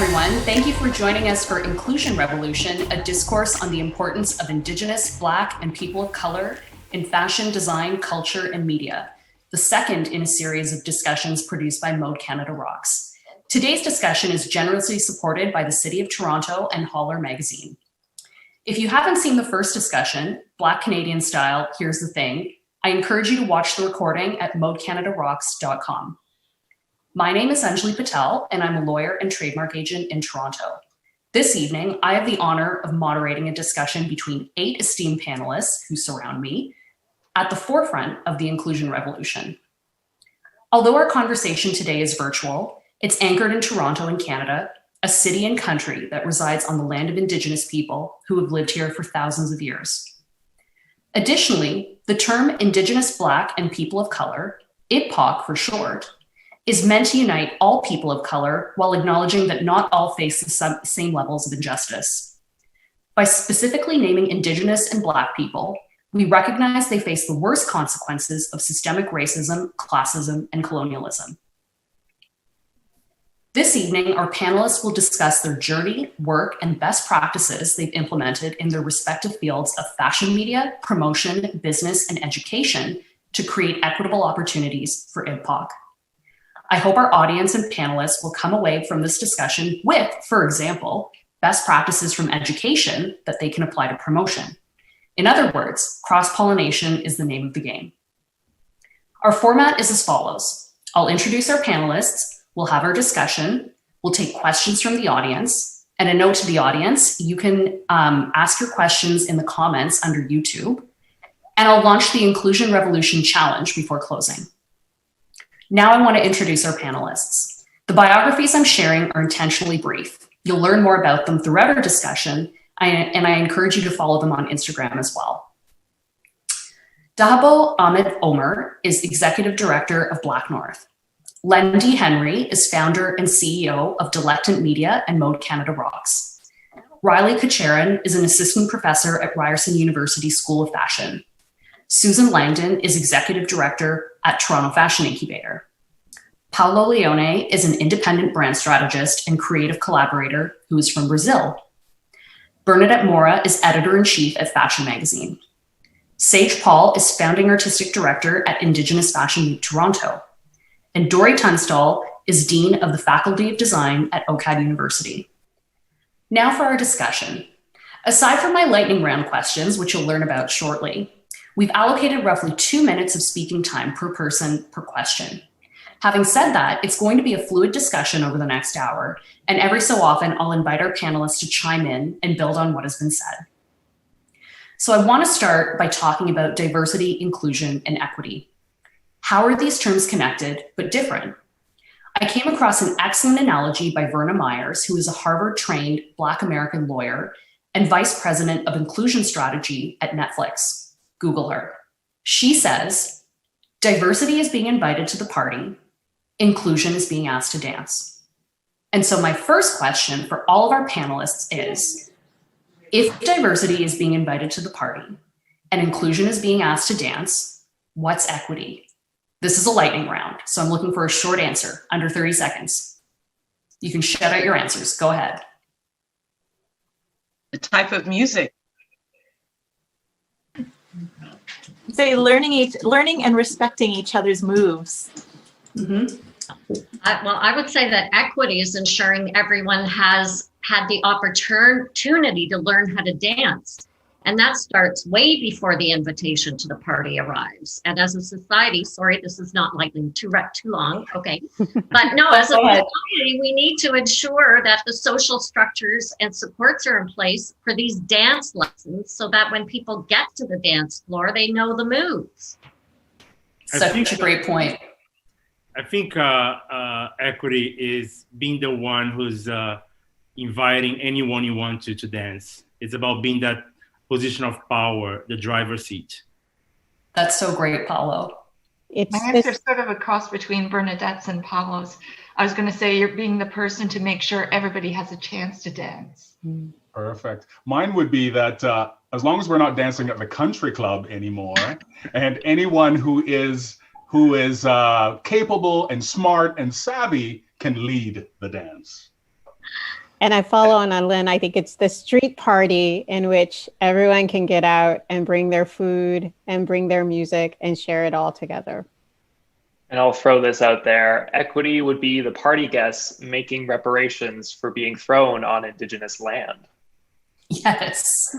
everyone. Thank you for joining us for Inclusion Revolution, a discourse on the importance of Indigenous, Black, and people of color in fashion, design, culture, and media, the second in a series of discussions produced by MODECANADAROCKS. Today's discussion is generously supported by the City of Toronto and HOLR magazine. If you haven't seen the first discussion, Black Canadian Style, Here's the Thing, I encourage you to watch the recording at modecanadaRocks.com. My name is Anjali Patel, and I'm a lawyer and trademark agent in Toronto. This evening, I have the honor of moderating a discussion between 8 esteemed panelists who surround me at the forefront of the inclusion revolution. Although our conversation today is virtual, it's anchored in Toronto in Canada, a city and country that resides on the land of Indigenous people who have lived here for thousands of years. Additionally, the term Indigenous, Black, and people of color, IBPOC for short, is meant to unite all people of color while acknowledging that not all face the same levels of injustice. By specifically naming Indigenous and Black people, we recognize they face the worst consequences of systemic racism, classism, and colonialism. This evening, our panelists will discuss their journey, work, and best practices they've implemented in their respective fields of fashion media, promotion, business, and education to create equitable opportunities for IBPOC. I hope our audience and panelists will come away from this discussion with, for example, best practices from education that they can apply to promotion. In other words, cross-pollination is the name of the game. Our format is as follows. I'll introduce our panelists, we'll have our discussion, we'll take questions from the audience, and a note to the audience, you can ask your questions in the comments under YouTube, and I'll launch the Inclusion Revolution Challenge before closing. Now I want to introduce our panelists. The biographies I'm sharing are intentionally brief. You'll learn more about them throughout our discussion, and I encourage you to follow them on Instagram as well. Dahabo Ahmed-Omer is Executive Director of BlackNorth. Langdon Henry is founder and CEO of Delectant Media and MODECANADAROCKS. Riley Kucheran is an assistant professor at Ryerson University School of Fashion. Susan Langdon is Executive Director at Toronto Fashion Incubator. Paulo Leone is an independent brand strategist and creative collaborator who is from Brazil. Bernadette Mora is Editor-in-Chief at Fashion Magazine. Sage Paul is Founding Artistic Director at Indigenous Fashion Week Toronto. And Dory Tunstall is Dean of the Faculty of Design at OCAD University. Now for our discussion. Aside from my lightning round questions, which you'll learn about shortly, we've allocated roughly 2 minutes of speaking time per person per question. Having said that, it's going to be a fluid discussion over the next hour, and every so often I'll invite our panelists to chime in and build on what has been said. So I want to start by talking about diversity, inclusion, and equity. How are these terms connected but different? I came across an excellent analogy by Verna Myers, who is a Harvard-trained Black American lawyer and Vice President of Inclusion Strategy at Netflix. Google her. She says, diversity is being invited to the party, inclusion is being asked to dance. And so my first question for all of our panelists is, if diversity is being invited to the party and inclusion is being asked to dance, what's equity? This is a lightning round, so I'm looking for a short answer, under 30 seconds. You can shout out your answers, go ahead. The type of music. Say learning and respecting each other's moves. Mm-hmm. Well, I would say that equity is ensuring everyone has had the opportunity to learn how to dance. And that starts way before the invitation to the party arrives. And as a society, sorry, this is not likely to wreck too long, okay. But no, as a society, we need to ensure that the social structures and supports are in place for these dance lessons so that when people get to the dance floor, they know the moves. Such a great point. I think equity is being the one who's inviting anyone you want to dance. It's about being that position of power, the driver's seat. That's so great, Paulo. My answer is sort of a cross between Bernadette's and Paulo's. I was going to say you're being the person to make sure everybody has a chance to dance. Perfect. Mine would be that as long as we're not dancing at the country club anymore, and anyone who is capable and smart and savvy can lead the dance. And I follow on Lynn. I think it's the street party in which everyone can get out and bring their food and bring their music and share it all together. And I'll throw this out there. Equity would be the party guests making reparations for being thrown on Indigenous land. Yes.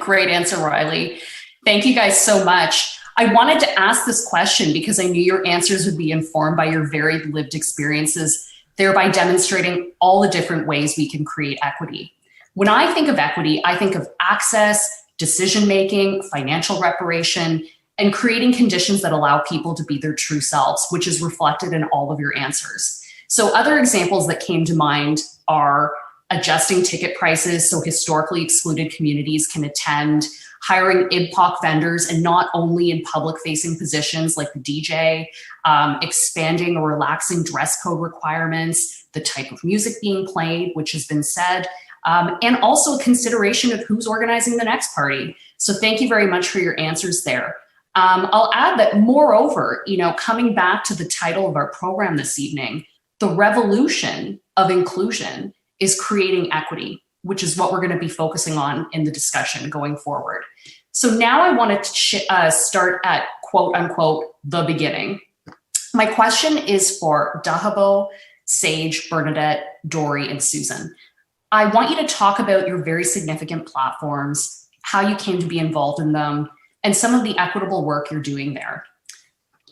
Great answer, Riley. Thank you guys so much. I wanted to ask this question because I knew your answers would be informed by your varied lived experiences, thereby demonstrating all the different ways we can create equity. When I think of equity, I think of access, decision-making, financial reparation, and creating conditions that allow people to be their true selves, which is reflected in all of your answers. So other examples that came to mind are adjusting ticket prices so historically excluded communities can attend, hiring IBPOC vendors and not only in public-facing positions like the DJ, expanding or relaxing dress code requirements, the type of music being played, which has been said, and also a consideration of who's organizing the next party. So thank you very much for your answers there. I'll add that moreover, coming back to the title of our program this evening, the revolution of inclusion is creating equity, which is what we're going to be focusing on in the discussion going forward. So now I want to start at quote unquote, the beginning. My question is for Dahabo, Sage, Bernadette, Dory, and Susan. I want you to talk about your very significant platforms, how you came to be involved in them, and some of the equitable work you're doing there.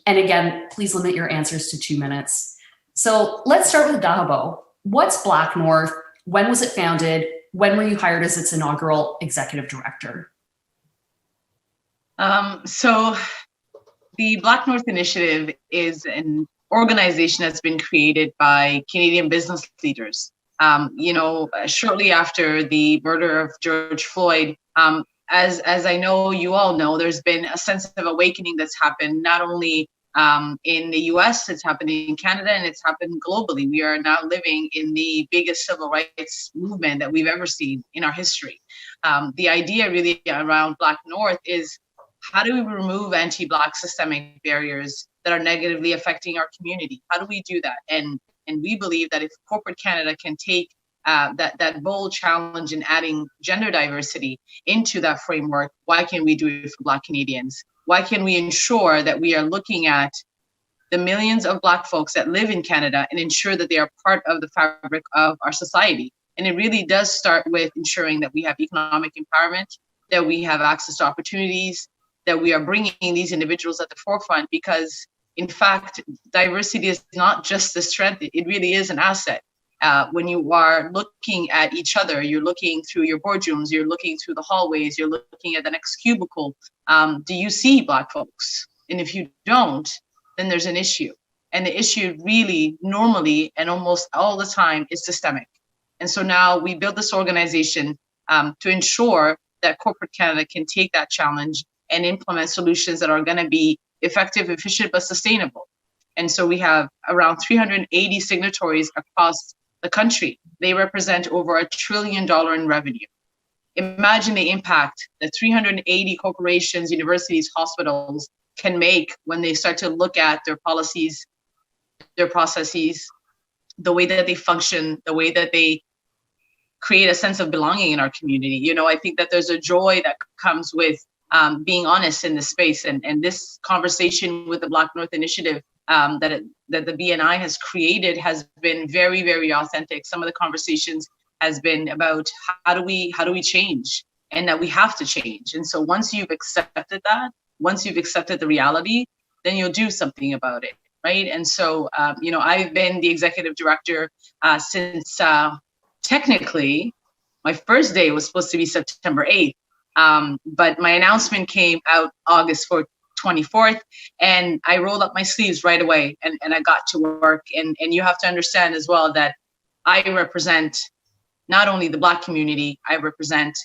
And again, please limit your answers to 2 minutes. So let's start with Dahabo. What's BlackNorth? When was it founded? When were you hired as its inaugural executive director? So the BlackNorth Initiative is an organization that's been created by Canadian business leaders. Shortly after the murder of George Floyd, as I know you all know, there's been a sense of awakening that's happened not only in the US, it's happening in Canada, and it's happened globally. We are now living in the biggest civil rights movement that we've ever seen in our history. The idea really around BlackNorth is how do we remove anti-Black systemic barriers that are negatively affecting our community? How do we do that? And we believe that if corporate Canada can take that bold challenge in adding gender diversity into that framework, why can't we do it for Black Canadians? Why can we ensure that we are looking at the millions of Black folks that live in Canada and ensure that they are part of the fabric of our society? And it really does start with ensuring that we have economic empowerment, that we have access to opportunities, that we are bringing these individuals at the forefront, because in fact, diversity is not just a strength, it really is an asset. When you are looking at each other, you're looking through your boardrooms, you're looking through the hallways, you're looking at the next cubicle. Do you see Black folks? And if you don't, then there's an issue. And the issue really normally and almost all the time is systemic. And so now we build this organization to ensure that corporate Canada can take that challenge and implement solutions that are going to be effective, efficient, but sustainable. And so we have around 380 signatories across the country. They represent over $1 trillion in revenue. Imagine the impact that 380 corporations, universities, hospitals can make when they start to look at their policies, their processes, the way that they function, the way that they create a sense of belonging in our community. I think that there's a joy that comes with being honest in this space. And this conversation with the BlackNorth Initiative that the BNI has created has been very, very authentic. Some of the conversations has been about how do we change, and that we have to change. And so once you've accepted that, once you've accepted the reality, then you'll do something about it, right? And so, I've been the executive director since technically my first day was supposed to be September 8th. But my announcement came out August 24th, and I rolled up my sleeves right away and I got to work. And you have to understand as well that I represent not only the Black community, I represent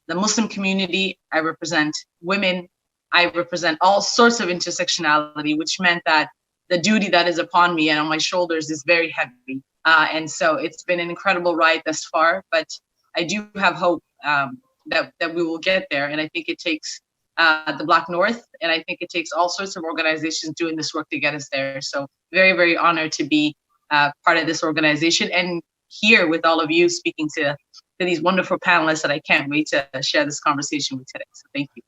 the Muslim community, I represent women, I represent all sorts of intersectionality, which meant that the duty that is upon me and on my shoulders is very heavy. And so it's been an incredible ride thus far, but I do have hope that we will get there. And I think it takes the BlackNorth, and I think it takes all sorts of organizations doing this work to get us there. So very, very honored to be part of this organization. And here with all of you, speaking to these wonderful panelists that I can't wait to share this conversation with today. So thank you.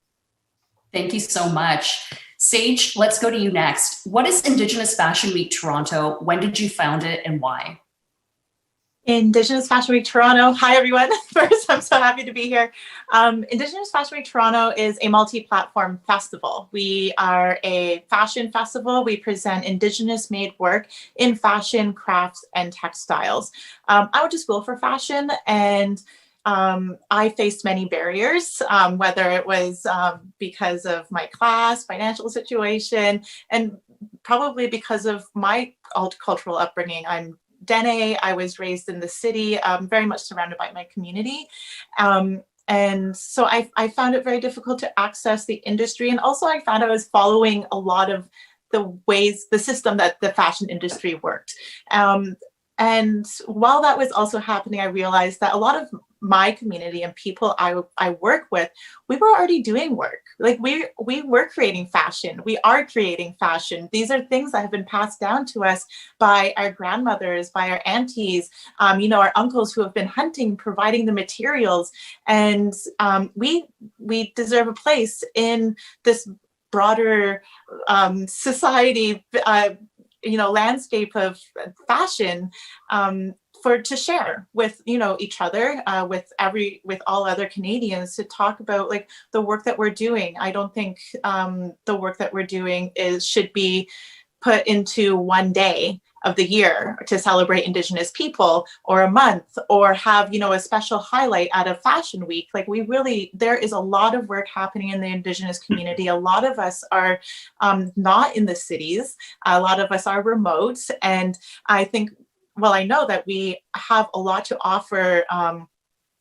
Thank you so much. Sage, let's go to you next. What is Indigenous Fashion Week Toronto? When did you found it and why? Indigenous Fashion Week Toronto. Hi, everyone. First, I'm so happy to be here. Indigenous Fashion Week Toronto is a multi-platform festival. We are a fashion festival. We present Indigenous-made work in fashion, crafts, and textiles. I went to school for fashion, and I faced many barriers, whether it was because of my class, financial situation, and probably because of my cultural upbringing. I'm Dene. I was raised in the city, very much surrounded by my community. And so I found it very difficult to access the industry. And also I found I was following a lot of the system that the fashion industry worked. And while that was also happening, I realized that a lot of my community and people I work with, we were already doing work. Like we were creating fashion. We are creating fashion. These are things that have been passed down to us by our grandmothers, by our aunties, our uncles who have been hunting, providing the materials. And we deserve a place in this broader society, landscape of fashion, to share with each other, with all other Canadians, to talk about like the work that we're doing. I don't think the work that we're doing should be put into one day of the year to celebrate Indigenous people, or a month, or have a special highlight at a fashion week. Like there is a lot of work happening in the Indigenous community. A lot of us are not in the cities. A lot of us are remote, and I know that we have a lot to offer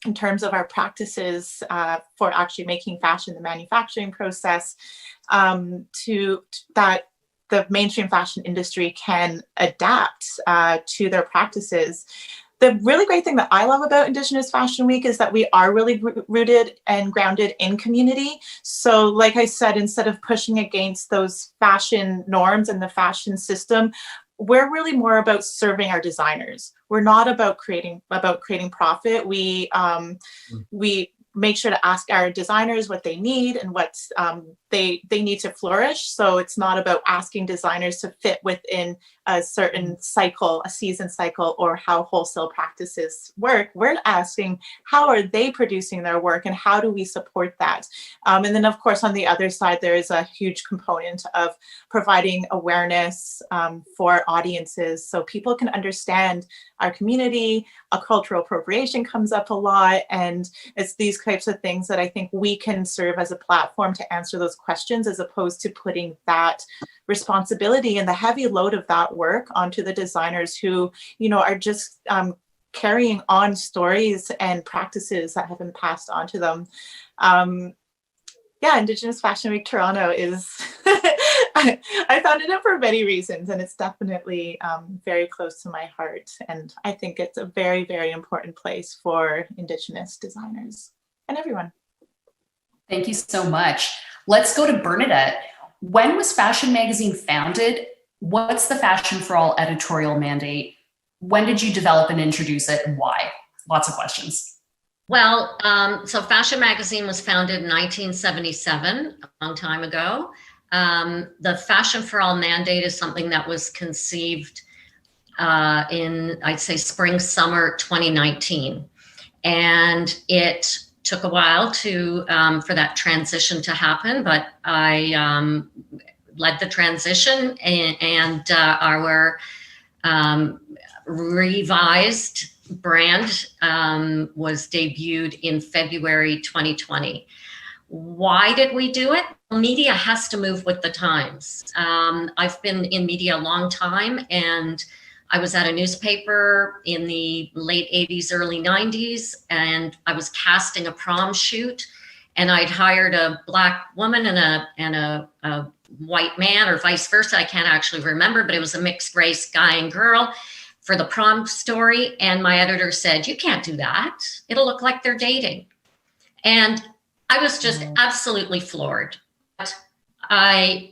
in terms of our practices for actually making fashion, the manufacturing process, to that the mainstream fashion industry can adapt to their practices. The really great thing that I love about Indigenous Fashion Week is that we are really rooted and grounded in community. So like I said, instead of pushing against those fashion norms and the fashion system, we're really more about serving our designers. We're not about creating profit. We make sure to ask our designers what they need and what they need to flourish. So it's not about asking designers to fit within a certain cycle, a season cycle, or how wholesale practices work. We're asking, how are they producing their work and how do we support that? And then of course, on the other side, there is a huge component of providing awareness for audiences so people can understand our community. A cultural appropriation comes up a lot, and it's these types of things that I think we can serve as a platform to answer those questions, as opposed to putting that responsibility and the heavy load of that work onto the designers who, are just carrying on stories and practices that have been passed on to them. Indigenous Fashion Week Toronto is, I founded it for many reasons, and it's definitely very close to my heart. And I think it's a very, very important place for Indigenous designers and everyone. Thank you so much. Let's go to Bernadette. When was Fashion Magazine founded? What's the Fashion for All editorial mandate? When did you develop and introduce it, and why? Lots of questions. Well, so Fashion Magazine was founded in 1977, a long time ago. The Fashion for All mandate is something that was conceived in, I'd say, spring, summer 2019. And it took a while for that transition to happen, but I led the transition, and our revised brand was debuted in February 2020. Why did we do it? Media has to move with the times. I've been in media a long time, and I was at a newspaper in the late 80s, early 90s, and I was casting a prom shoot, and I'd hired a Black woman and a white man, or vice versa. I can't actually remember, but it was a mixed race guy and girl for the prom story. And my editor said, "You can't do that. It'll look like they're dating." And I was just absolutely floored.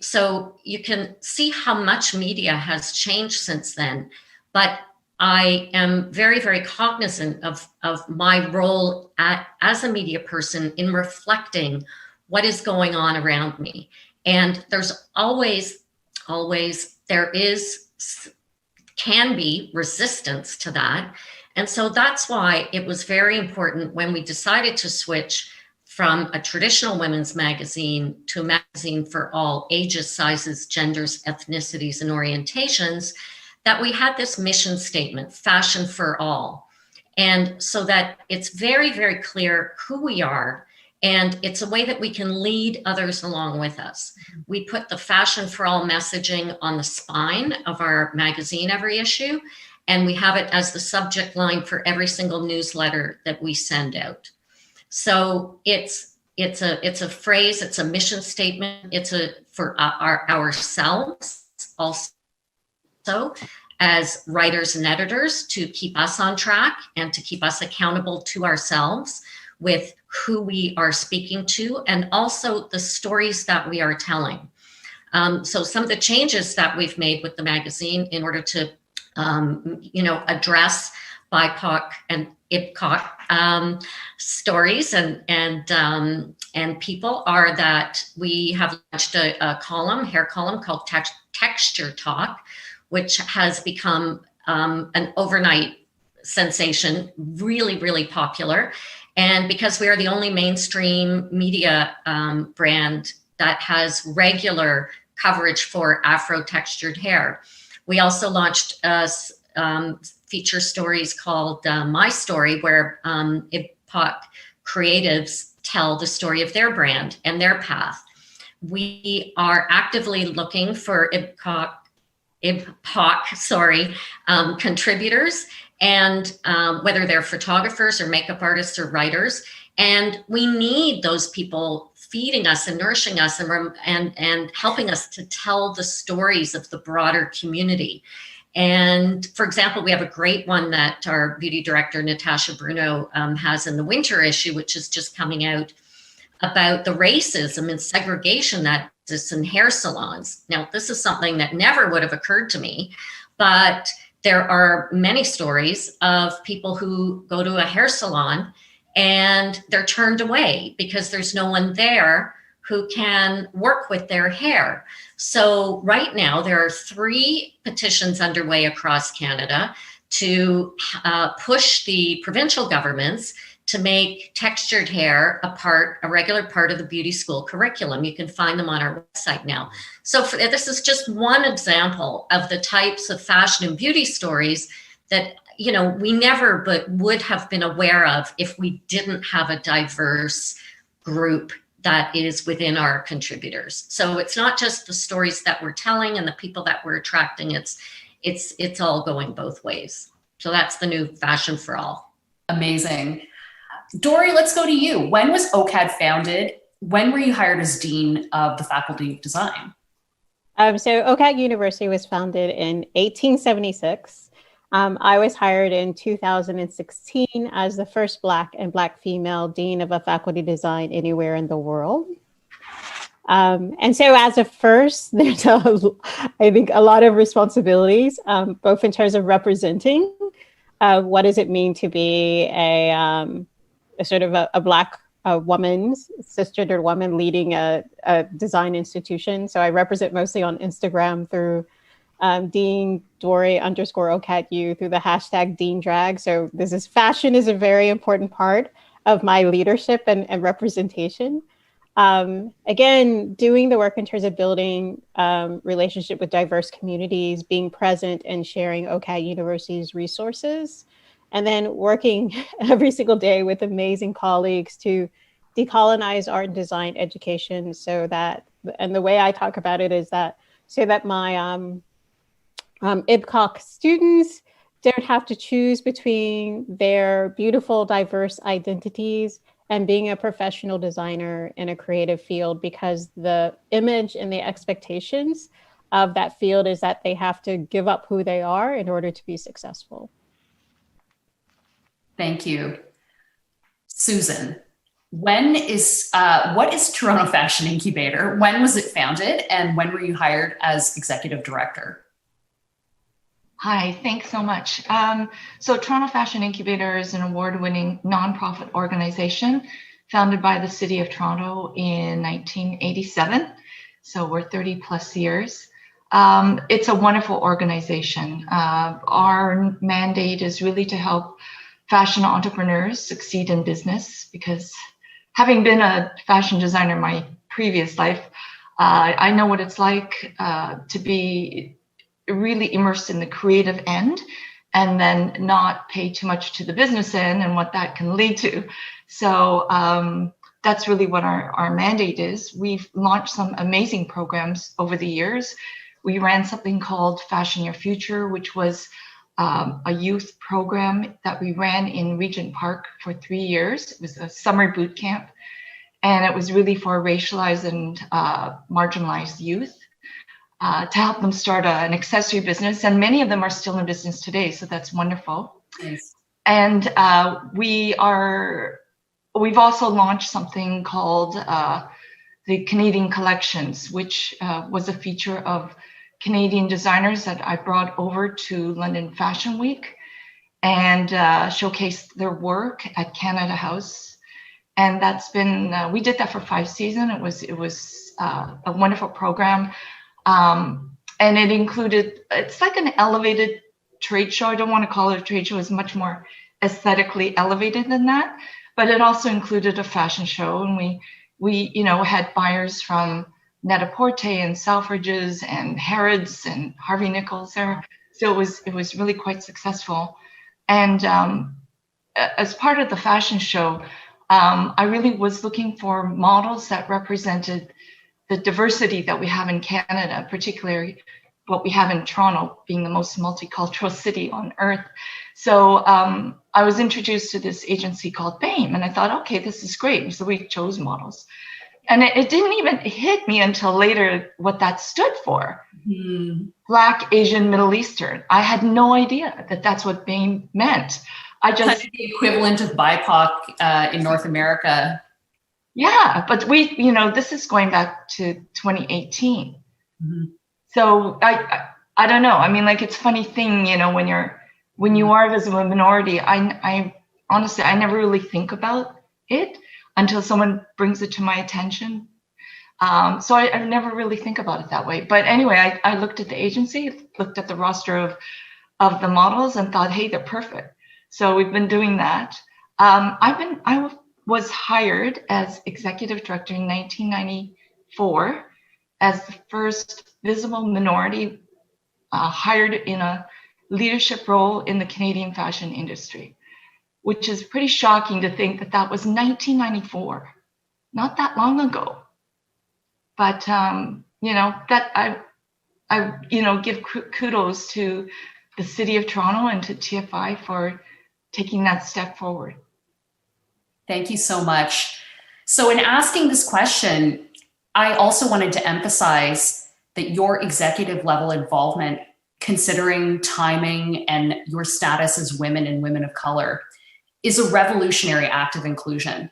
So you can see how much media has changed since then. But I am very, very cognizant of my role as a media person in reflecting what is going on around me. And there's always, can be resistance to that. And so that's why it was very important when we decided to switch from a traditional women's magazine to a magazine for all ages, sizes, genders, ethnicities, and orientations, that we had this mission statement, fashion for all. And so that it's very, very clear who we are, and it's a way that we can lead others along with us. We put the fashion for all messaging on the spine of our magazine every issue, and we have it as the subject line for every single newsletter that we send out. So it's a phrase, it's a mission statement, for ourselves also as writers and editors, to keep us on track and to keep us accountable to ourselves with who we are speaking to, and also the stories that we are telling. So some of the changes that we've made with the magazine in order to address BIPOC and IBPOC stories and people are that we have launched a hair column called Texture Talk, which has become an overnight sensation, really, really popular. And because we are the only mainstream media brand that has regular coverage for Afro-textured hair. We also launched feature stories called My Story, where IBPOC creatives tell the story of their brand and their path. We are actively looking for IBPOC contributors, and whether they're photographers or makeup artists or writers. And we need those people feeding us and nourishing us and helping us to tell the stories of the broader community. And for example, we have a great one that our beauty director, Natasha Bruno, has in the winter issue, which is just coming out, about the racism and segregation that exists in hair salons. Now, this is something that never would have occurred to me, but there are many stories of people who go to a hair salon and they're turned away because there's no one there who can work with their hair. So right now there are 3 petitions underway across Canada to push the provincial governments to make textured hair a regular part of the beauty school curriculum. You can find them on our website now. So this is just one example of the types of fashion and beauty stories that we never would have been aware of if we didn't have a diverse group that is within our contributors. So it's not just the stories that we're telling and the people that we're attracting, it's all going both ways. So that's the new Fashion for All. Amazing. Dory, let's go to you. When was OCAD founded? When were you hired as Dean of the Faculty of Design? So OCAD University was founded in 1876. I was hired in 2016 as the first Black and Black female Dean of a Faculty of Design anywhere in the world. And so as a first, there's I think a lot of responsibilities, both in terms of representing what does it mean to be a sort of a Black woman, cisgendered woman leading a design institution. So I represent mostly on Instagram through Dean Dory _OCADU through the hashtag Dean Drag. So fashion is a very important part of my leadership and representation. Again, doing the work in terms of building relationship with diverse communities, being present and sharing OCAD University's resources, and then working every single day with amazing colleagues to decolonize art and design education so that, and the way I talk about it is that, so that my IBPOC students don't have to choose between their beautiful, diverse identities and being a professional designer in a creative field, because the image and the expectations of that field is that they have to give up who they are in order to be successful. Thank you. Susan, what is Toronto Fashion Incubator? When was it founded, and when were you hired as executive director? Hi, thanks so much. So Toronto Fashion Incubator is an award-winning nonprofit organization founded by the City of Toronto in 1987. So we're 30 plus years. It's a wonderful organization. Our mandate is really to help fashion entrepreneurs succeed in business, because having been a fashion designer in my previous life, I know what it's like to be really immersed in the creative end and then not pay too much to the business end and what that can lead to. So that's really what our mandate is. We've launched some amazing programs over the years. We ran something called Fashion Your Future, which was a youth program that we ran in Regent Park for 3 years. It was a summer boot camp, and it was really for racialized and marginalized youth to help them start an accessory business. And many of them are still in business today, so that's wonderful. Nice. And we've also launched something called the Canadian Collections, which was a feature of Canadian designers that I brought over to London Fashion Week and showcased their work at Canada House. And that's been, we did that for 5 seasons. It was a wonderful program. And it included, it's like an elevated trade show. I don't want to call it a trade show. It's much more aesthetically elevated than that. But it also included a fashion show. And we had buyers from Net-a-Porter and Selfridges and Harrods and Harvey Nichols there. So it was really quite successful. And as part of the fashion show, I really was looking for models that represented the diversity that we have in Canada, particularly what we have in Toronto, being the most multicultural city on earth. So I was introduced to this agency called BAME, and I thought, okay, this is great. So we chose models. And it didn't even hit me until later what that stood for. Mm-hmm. Black, Asian, Middle Eastern. I had no idea that that's what BAME meant. I just kind of the equivalent of BIPOC in North America. Yeah, but this is going back to 2018. Mm-hmm. So I don't know. I mean, like, it's a funny thing, when you are as a minority, I honestly, I never really think about it until someone brings it to my attention. So I never really think about it that way. But anyway, I looked at the agency, looked at the roster of the models and thought, hey, they're perfect. So we've been doing that. I was hired as executive director in 1994 as the first visible minority hired in a leadership role in the Canadian fashion industry, which is pretty shocking to think that was 1994, not that long ago. But that I give kudos to the City of Toronto and to TFI for taking that step forward. Thank you so much. So in asking this question, I also wanted to emphasize that your executive level involvement, considering timing and your status as women and women of color, is a revolutionary act of inclusion.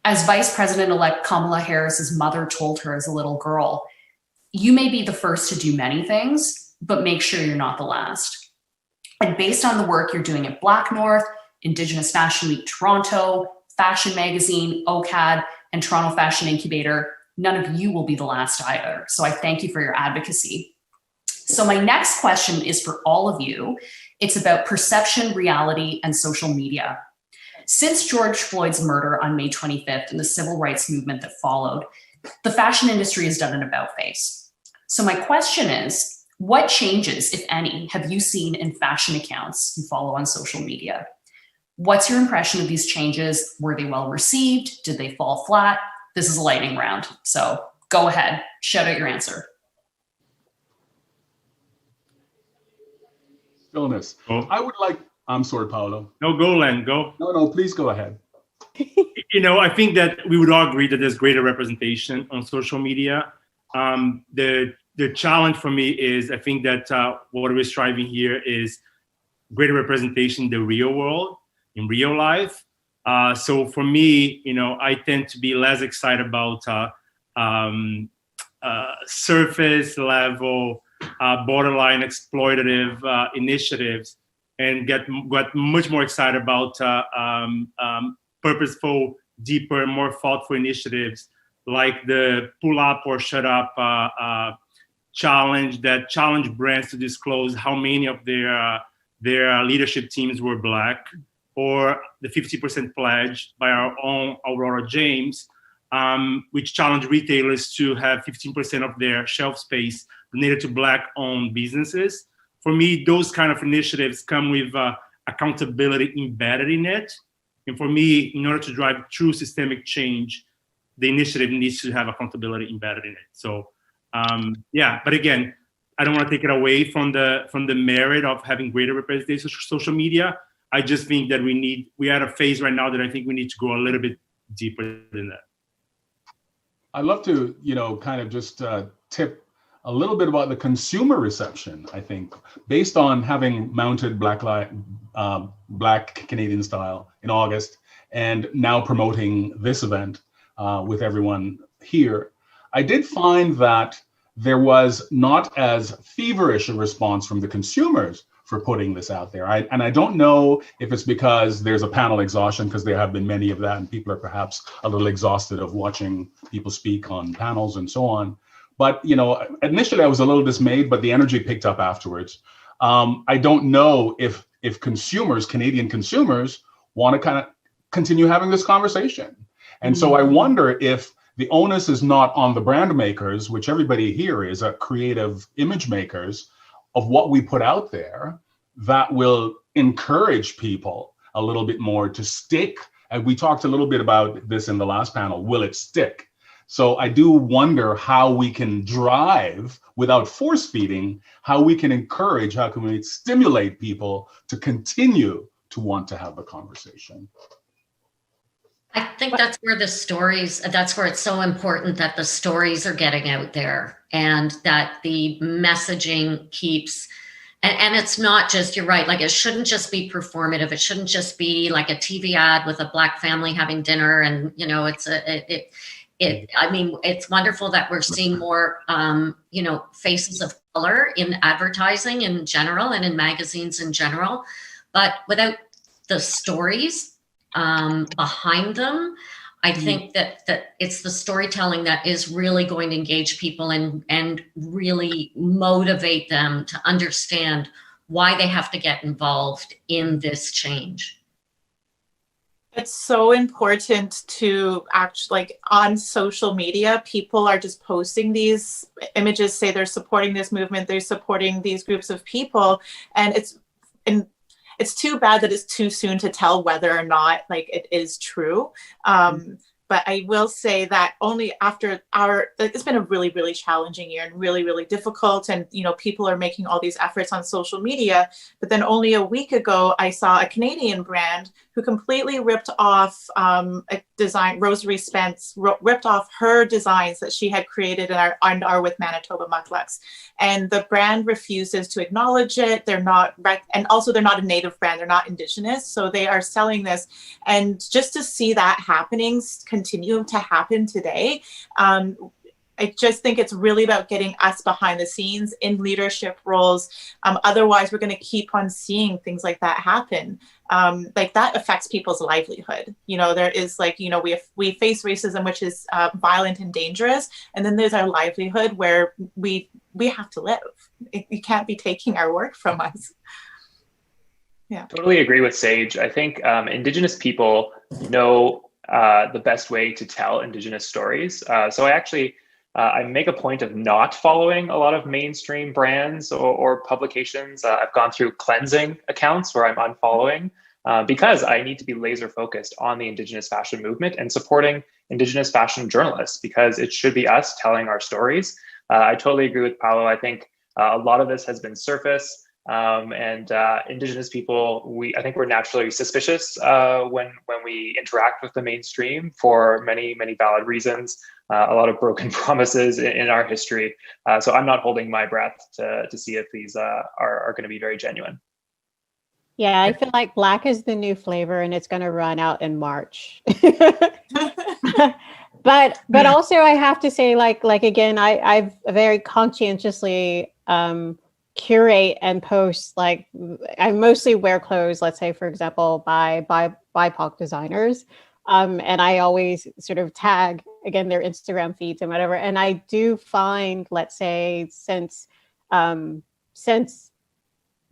As Vice President-elect Kamala Harris's mother told her as a little girl, you may be the first to do many things, but make sure you're not the last. And based on the work you're doing at BlackNorth, Indigenous Fashion Week Toronto, Fashion Magazine, OCAD, and Toronto Fashion Incubator, none of you will be the last either. So I thank you for your advocacy. So my next question is for all of you. It's about perception, reality, and social media. Since George Floyd's murder on May 25th and the civil rights movement that followed, the fashion industry has done an about-face. So my question is, what changes, if any, have you seen in fashion accounts you follow on social media? What's your impression of these changes? Were they well received? Did they fall flat? This is a lightning round, so go ahead, shout out your answer. Stillness. Oh. I would like, I'm sorry, Paolo. No, go, Len, go. No, please go ahead. I think that we would all agree that there's greater representation on social media. The challenge for me is, I think that what we're striving here is greater representation in the real world, in real life. So for me, I tend to be less excited about surface level borderline exploitative initiatives, and got much more excited about purposeful, deeper, more thoughtful initiatives like the Pull Up or Shut Up challenge that challenged brands to disclose how many of their leadership teams were Black, or the 50% pledge by our own Aurora James, which challenged retailers to have 15% of their shelf space donated to Black-owned businesses. For me, those kind of initiatives come with accountability embedded in it. And for me, in order to drive true systemic change, the initiative needs to have accountability embedded in it. So, yeah, but again, I don't want to take it away from the merit of having greater representation of social media. I just think that we're at a phase right now that I think we need to go a little bit deeper than that. I'd love to, kind of just tip a little bit about the consumer reception, I think, based on having mounted Black Canadian Style in August and now promoting this event with everyone here. I did find that there was not as feverish a response from the consumers for putting this out there. And I don't know if it's because there's a panel exhaustion, because there have been many of that and people are perhaps a little exhausted of watching people speak on panels and so on. But, initially I was a little dismayed, but the energy picked up afterwards. I don't know if consumers, Canadian consumers, want to kind of continue having this conversation. And so I wonder if the onus is not on the brand makers, which everybody here is creative image makers, of what we put out there that will encourage people a little bit more to stick. And we talked a little bit about this in the last panel, will it stick? So I do wonder how we can drive without force feeding, how we can encourage, how can we stimulate people to continue to want to have the conversation. I think that's where that's where it's so important that the stories are getting out there and that the messaging keeps, and it's not just, you're right, like it shouldn't just be performative. It shouldn't just be like a TV ad with a Black family having dinner and, I mean, it's wonderful that we're seeing more, faces of color in advertising in general and in magazines in general, but without the stories behind them, I think that it's the storytelling that is really going to engage people and really motivate them to understand why they have to get involved in this change. It's so important to actually, on social media, people are just posting these images, say they're supporting this movement, they're supporting these groups of people, and it's too bad that it's too soon to tell whether or not it is true. But I will say that only after it's been a really, really challenging year and really, really difficult. And, people are making all these efforts on social media. But then only a week ago, I saw a Canadian brand who completely ripped off a design, Rosary Spence, ripped off her designs that she had created and are with Manitoba Mucklucks. And the brand refuses to acknowledge it. They're not, and also they're not a native brand, they're not Indigenous. So they are selling this. And just to see that happening, continue to happen today, I just think it's really about getting us behind the scenes in leadership roles. Otherwise, we're going to keep on seeing things like that happen. That affects people's livelihood. There is we face racism, which is violent and dangerous. And then there's our livelihood where we have to live. You can't be taking our work from us. Yeah. Totally agree with Sage. I think Indigenous people know the best way to tell Indigenous stories. So I make a point of not following a lot of mainstream brands or publications. I've gone through cleansing accounts where I'm unfollowing because I need to be laser focused on the Indigenous fashion movement and supporting Indigenous fashion journalists, because it should be us telling our stories. I totally agree with Paolo. I think a lot of this has been surface. And Indigenous people, I think we're naturally suspicious when we interact with the mainstream for many, many valid reasons. A lot of broken promises in our history. So I'm not holding my breath to see if these are going to be very genuine. Yeah, I feel like Black is the new flavor and it's going to run out in March. But also I have to say, like again, I've very conscientiously curate and post, like, I mostly wear clothes, let's say, for example, by BIPOC designers. And I always sort of tag, again, their Instagram feeds and whatever. And I do find, let's say, since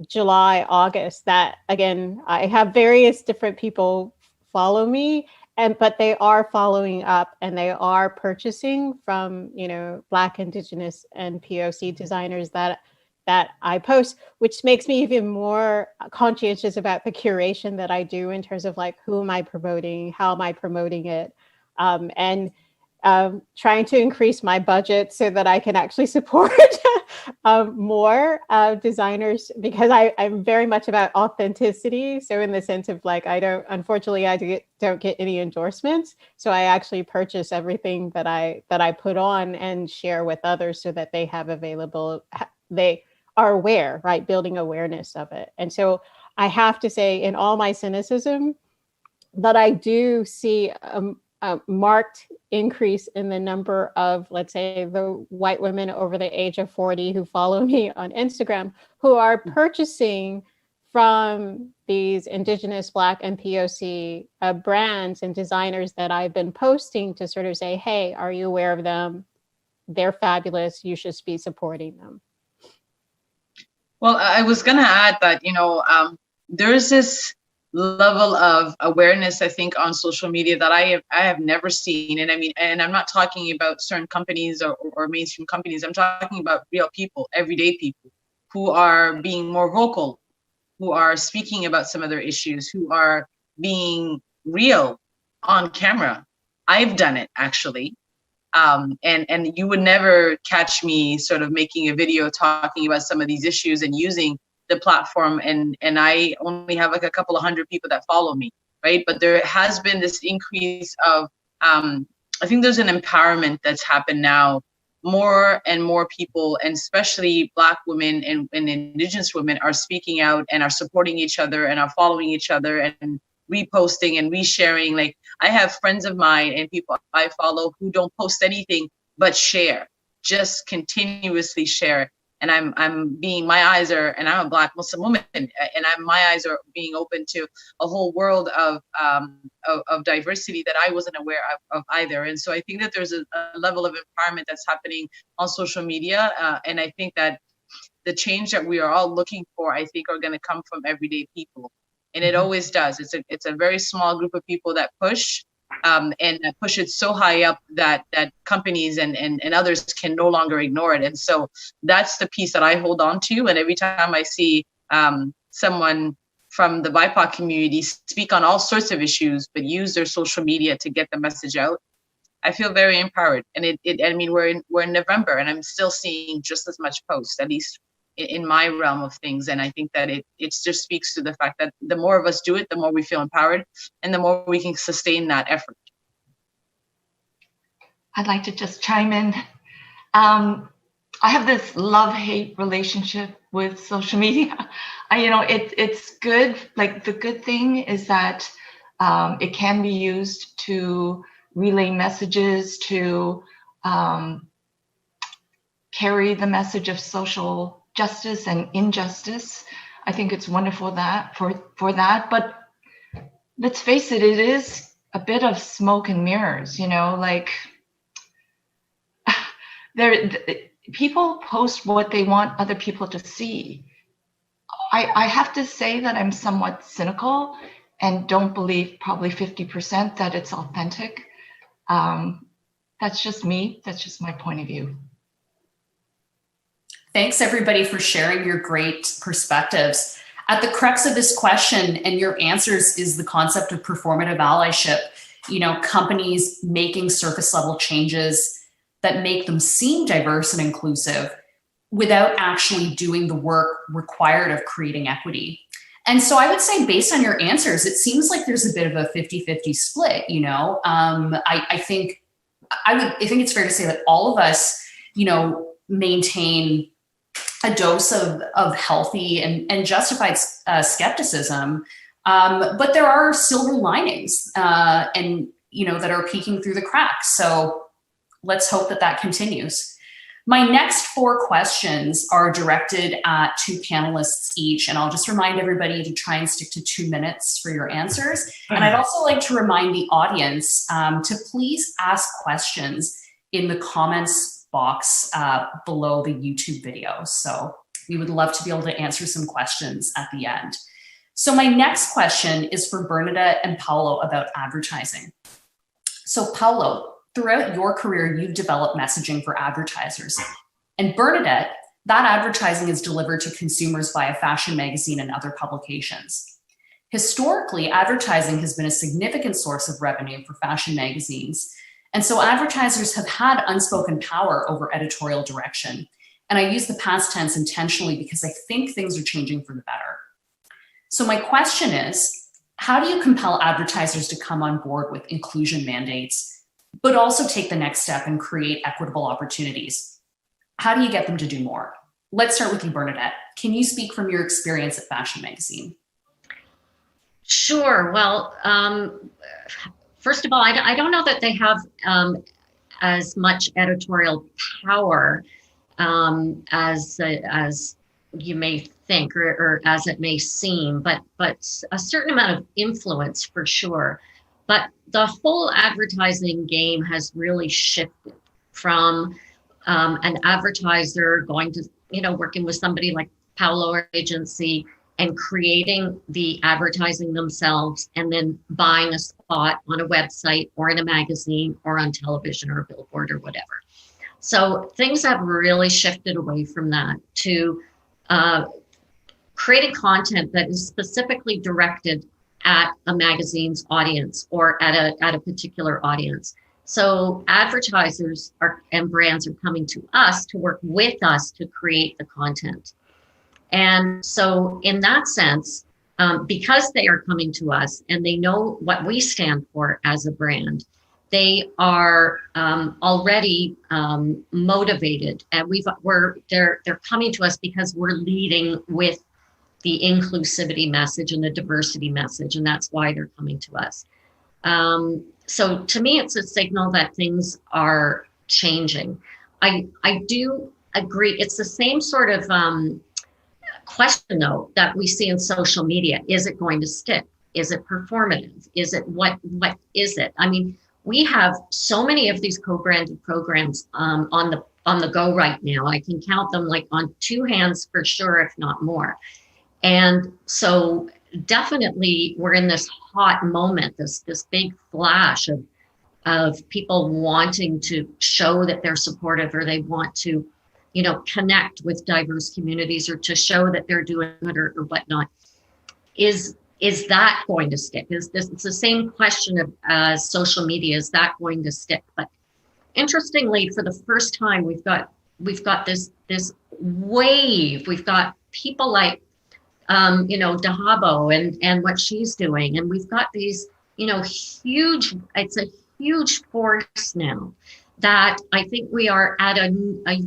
July, August, that, again, I have various different people follow me, but they are following up and they are purchasing from, you know, Black, Indigenous, and POC designers that I post, which makes me even more conscientious about the curation that I do in terms of, like, who am I promoting, how am I promoting it, and trying to increase my budget so that I can actually support more designers, because I'm very much about authenticity. So in the sense of, like, unfortunately, I don't get any endorsements. So I actually purchase everything that I put on and share with others so that they have available, they are aware, right? Building awareness of it. And so I have to say, in all my cynicism, that I do see a marked increase in the number of, let's say, the white women over the age of 40 who follow me on Instagram, who are purchasing from these Indigenous, Black, and POC brands and designers that I've been posting to sort of say, hey, are you aware of them? They're fabulous. You should be supporting them. Well, I was going to add that, you know, there's this level of awareness, I think, on social media that I have never seen. And I mean, and I'm not talking about certain companies or mainstream companies. I'm talking about real people, everyday people who are being more vocal, who are speaking about some of their issues, who are being real on camera. I've done it, actually. And you would never catch me sort of making a video talking about some of these issues and using the platform, and I only have like a couple of hundred people that follow me, right? But there has been this increase of, I think there's an empowerment that's happened now. More and more people, and especially Black women and Indigenous women, are speaking out and are supporting each other and are following each other and reposting and resharing. Like, I have friends of mine and people I follow who don't post anything but share, just continuously share. And I'm being, my eyes are, and I'm a Black Muslim woman, and my eyes are being open to a whole world of diversity that I wasn't aware of either. And so I think that there's a level of empowerment that's happening on social media, and I think that the change that we are all looking for, I think, are going to come from everyday people, and it always does. It's a very small group of people that push. And push it so high up that companies and others can no longer ignore it. And so that's the piece that I hold on to. And every time I see someone from the BIPOC community speak on all sorts of issues, but use their social media to get the message out, I feel very empowered. And I mean, we're in November, and I'm still seeing just as much posts, at least in my realm of things. And I think that it just speaks to the fact that the more of us do it, the more we feel empowered and the more we can sustain that effort. I'd like to just chime in. I have this love-hate relationship with social media. It's good. Like, the good thing is that it can be used to relay messages, to carry the message of social justice and injustice. I think it's wonderful for that. But let's face it, it is a bit of smoke and mirrors, like people post what they want other people to see. I have to say that I'm somewhat cynical and don't believe probably 50% that it's authentic. That's just me. That's just my point of view. Thanks, everybody, for sharing your great perspectives. At the crux of this question and your answers is the concept of performative allyship. Companies making surface level changes that make them seem diverse and inclusive without actually doing the work required of creating equity. And so I would say, based on your answers, it seems like there's a bit of a 50-50 split. I think it's fair to say that all of us, maintain a dose of healthy and justified skepticism, but there are silver linings, that are peeking through the cracks. So let's hope that continues. My next 4 questions are directed at 2 panelists each, and I'll just remind everybody to try and stick to 2 minutes for your answers. And I'd also like to remind the audience to please ask questions in the comments box below the YouTube video. So we would love to be able to answer some questions at the end. So my next question is for Bernadette and Paolo about advertising. So Paolo, throughout your career, you've developed messaging for advertisers. And Bernadette, that advertising is delivered to consumers via fashion magazine and other publications. Historically, advertising has been a significant source of revenue for fashion magazines. And so advertisers have had unspoken power over editorial direction. And I use the past tense intentionally because I think things are changing for the better. So my question is, how do you compel advertisers to come on board with inclusion mandates, but also take the next step and create equitable opportunities? How do you get them to do more? Let's start with you, Bernadette. Can you speak from your experience at Fashion Magazine? Sure. Well, first of all, I don't know that they have as much editorial power as you may think, or as it may seem, but a certain amount of influence for sure. But the whole advertising game has really shifted from an advertiser going to, working with somebody like Paolo or agency and creating the advertising themselves and then buying a spot on a website or in a magazine or on television or a billboard or whatever. So things have really shifted away from that to creating content that is specifically directed at a magazine's audience or at a particular audience. So advertisers and brands are coming to us to work with us to create the content. And so in that sense, because they are coming to us and they know what we stand for as a brand, they are already motivated, and they're coming to us because we're leading with the inclusivity message and the diversity message, and that's why they're coming to us. So to me, it's a signal that things are changing. I do agree. It's the same sort of question, though, that we see in social media. Is it going to stick? Is it performative? Is it what is it? I mean, we have so many of these co-branded programs on the go right now. I can count them like on 2 hands for sure, if not more. And so definitely we're in this hot moment, this big flash of people wanting to show that they're supportive, or they want to, connect with diverse communities, or to show that they're doing it or whatnot. Is that going to stick? It's the same question of social media. Is that going to stick? But interestingly, for the first time, we've got this wave. We've got people like Dahabo and what she's doing, and we've got these huge. It's a huge force now that I think we are at a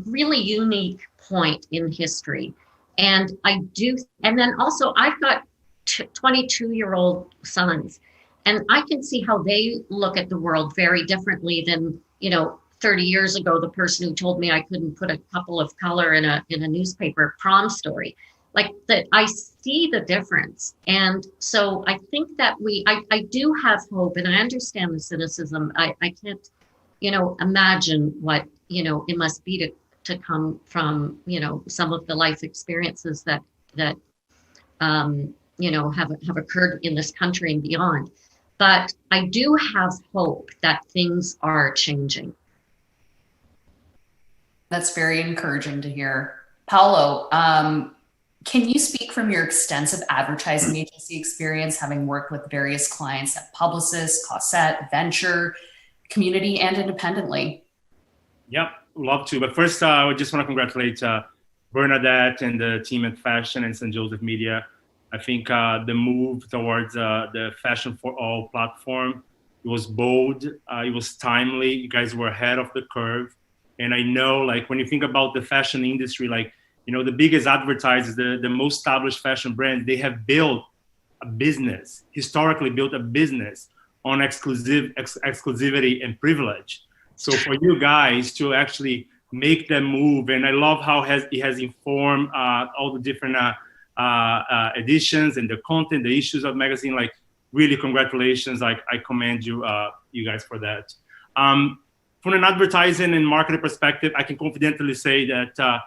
really unique point in history. And and then also I've got 22-year-old sons, and I can see how they look at the world very differently than 30 years ago, the person who told me I couldn't put a couple of color in a newspaper prom story. Like that, I see the difference. And so I think that I do have hope, and I understand the cynicism. I can't imagine what it must be to come from some of the life experiences that have occurred in this country and beyond. But I do have hope that things are changing. That's very encouraging to hear. Paolo, can you speak from your extensive advertising agency experience, having worked with various clients at Publicis, Cosette, Venture, community, and independently? Yep, love to. But first, I just want to congratulate Bernadette and the team at Fashion and St. Joseph Media. I think the move towards the Fashion for All platform, it was bold, it was timely. You guys were ahead of the curve. And I know, like, when you think about the fashion industry, like, the biggest advertisers, the most established fashion brands, they have built a business, historically built a business on exclusivity and privilege. So for you guys to actually make that move. And I love how it has informed all the different editions and the content, the issues of the magazine. Like, really, congratulations! Like, I commend you, you guys, for that. From an advertising and marketing perspective, I can confidently say that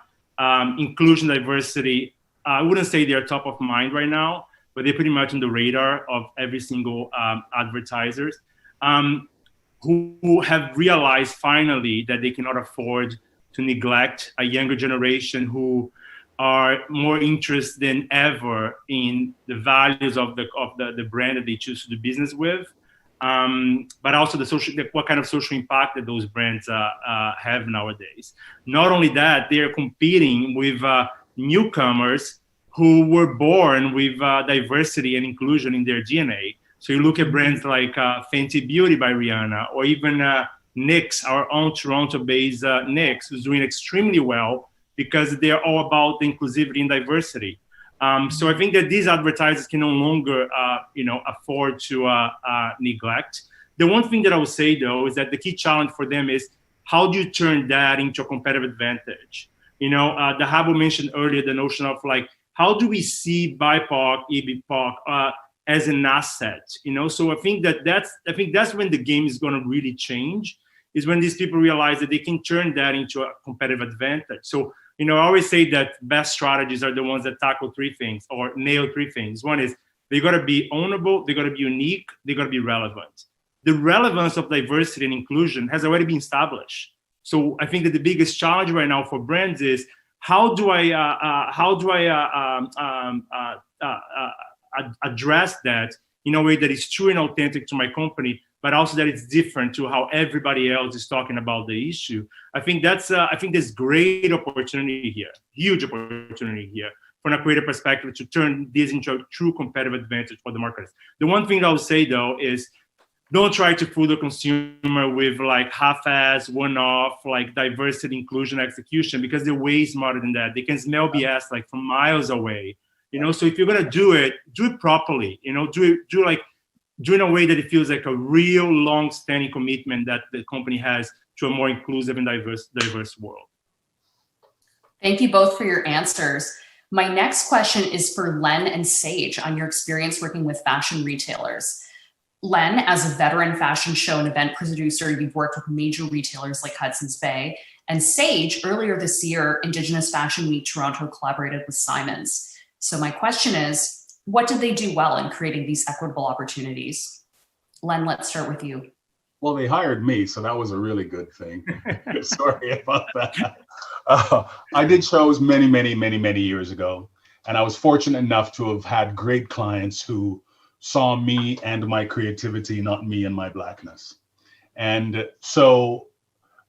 inclusion, diversity, I wouldn't say they're top of mind right now, but they're pretty much on the radar of every single advertisers who have realized finally that they cannot afford to neglect a younger generation who are more interested than ever in the values of the brand that they choose to do business with, but also what kind of social impact that those brands have nowadays. Not only that, they are competing with newcomers who were born with diversity and inclusion in their DNA. So you look at brands like Fenty Beauty by Rihanna, or even NYX, our own Toronto-based NYX, who's doing extremely well because they're all about the inclusivity and diversity. So I think that these advertisers can no longer, afford to neglect. The one thing that I would say, though, is that the key challenge for them is how do you turn that into a competitive advantage? Dahabo mentioned earlier the notion of like, how do we see BIPOC, IBPOC as an asset? So I think that's when the game is going to really change, is when these people realize that they can turn that into a competitive advantage. So, I always say that best strategies are the ones that tackle three things or nail three things. One is they got to be ownable, they got to be unique, they got to be relevant. The relevance of diversity and inclusion has already been established. So I think that the biggest challenge right now for brands is how do I address that in a way that is true and authentic to my company, but also that it's different to how everybody else is talking about the issue. I think there's great opportunity here, huge opportunity here from a creative perspective to turn this into a true competitive advantage for the marketers. The one thing that I'll say though is don't try to fool the consumer with like half-ass, one-off, like diversity, inclusion, execution, because they're way smarter than that. They can smell BS like from miles away. So if you're gonna do it properly. Do in a way that it feels like a real long-standing commitment that the company has to a more inclusive and diverse world. Thank you both for your answers. My next question is for Len and Sage on your experience working with fashion retailers. Len, as a veteran fashion show and event producer, you've worked with major retailers like Hudson's Bay. And Sage, earlier this year, Indigenous Fashion Week Toronto collaborated with Simons. So my question is, what did they do well in creating these equitable opportunities? Len, let's start with you. Well, they hired me, so that was a really good thing. Sorry about that. I did shows many, many, many, many years ago, and I was fortunate enough to have had great clients who saw me and my creativity, not me and my blackness. And so,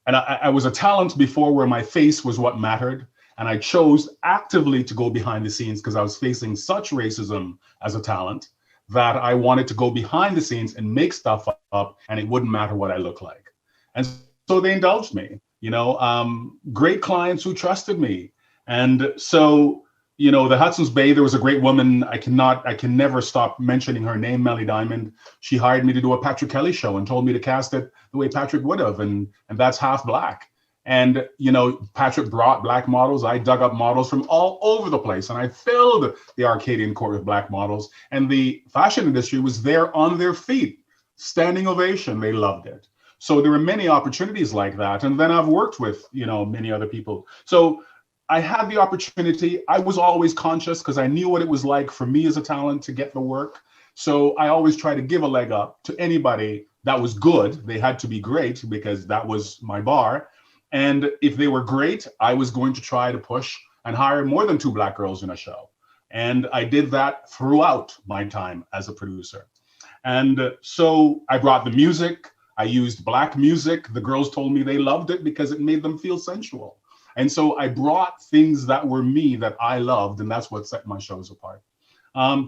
I was a talent before where my face was what mattered. And I chose actively to go behind the scenes because I was facing such racism as a talent that I wanted to go behind the scenes and make stuff up, and it wouldn't matter what I look like. And so they indulged me, great clients who trusted me. And so, the Hudson's Bay, there was a great woman, I can never stop mentioning her name, Melly Diamond. She hired me to do a Patrick Kelly show and told me to cast it the way Patrick would have, and that's half black. And, Patrick brought black models. I dug up models from all over the place, and I filled the Arcadian court with black models. And the fashion industry was there on their feet, standing ovation. They loved it. So there were many opportunities like that. And then I've worked with, many other people. So I had the opportunity. I was always conscious because I knew what it was like for me as a talent to get the work. So I always try to give a leg up to anybody that was good. They had to be great because that was my bar. And if they were great, I was going to try to push and hire more than 2 black girls in a show. And I did that throughout my time as a producer. And so I brought the music. I used black music. The girls told me they loved it because it made them feel sensual. And so I brought things that were me that I loved, and that's what set my shows apart.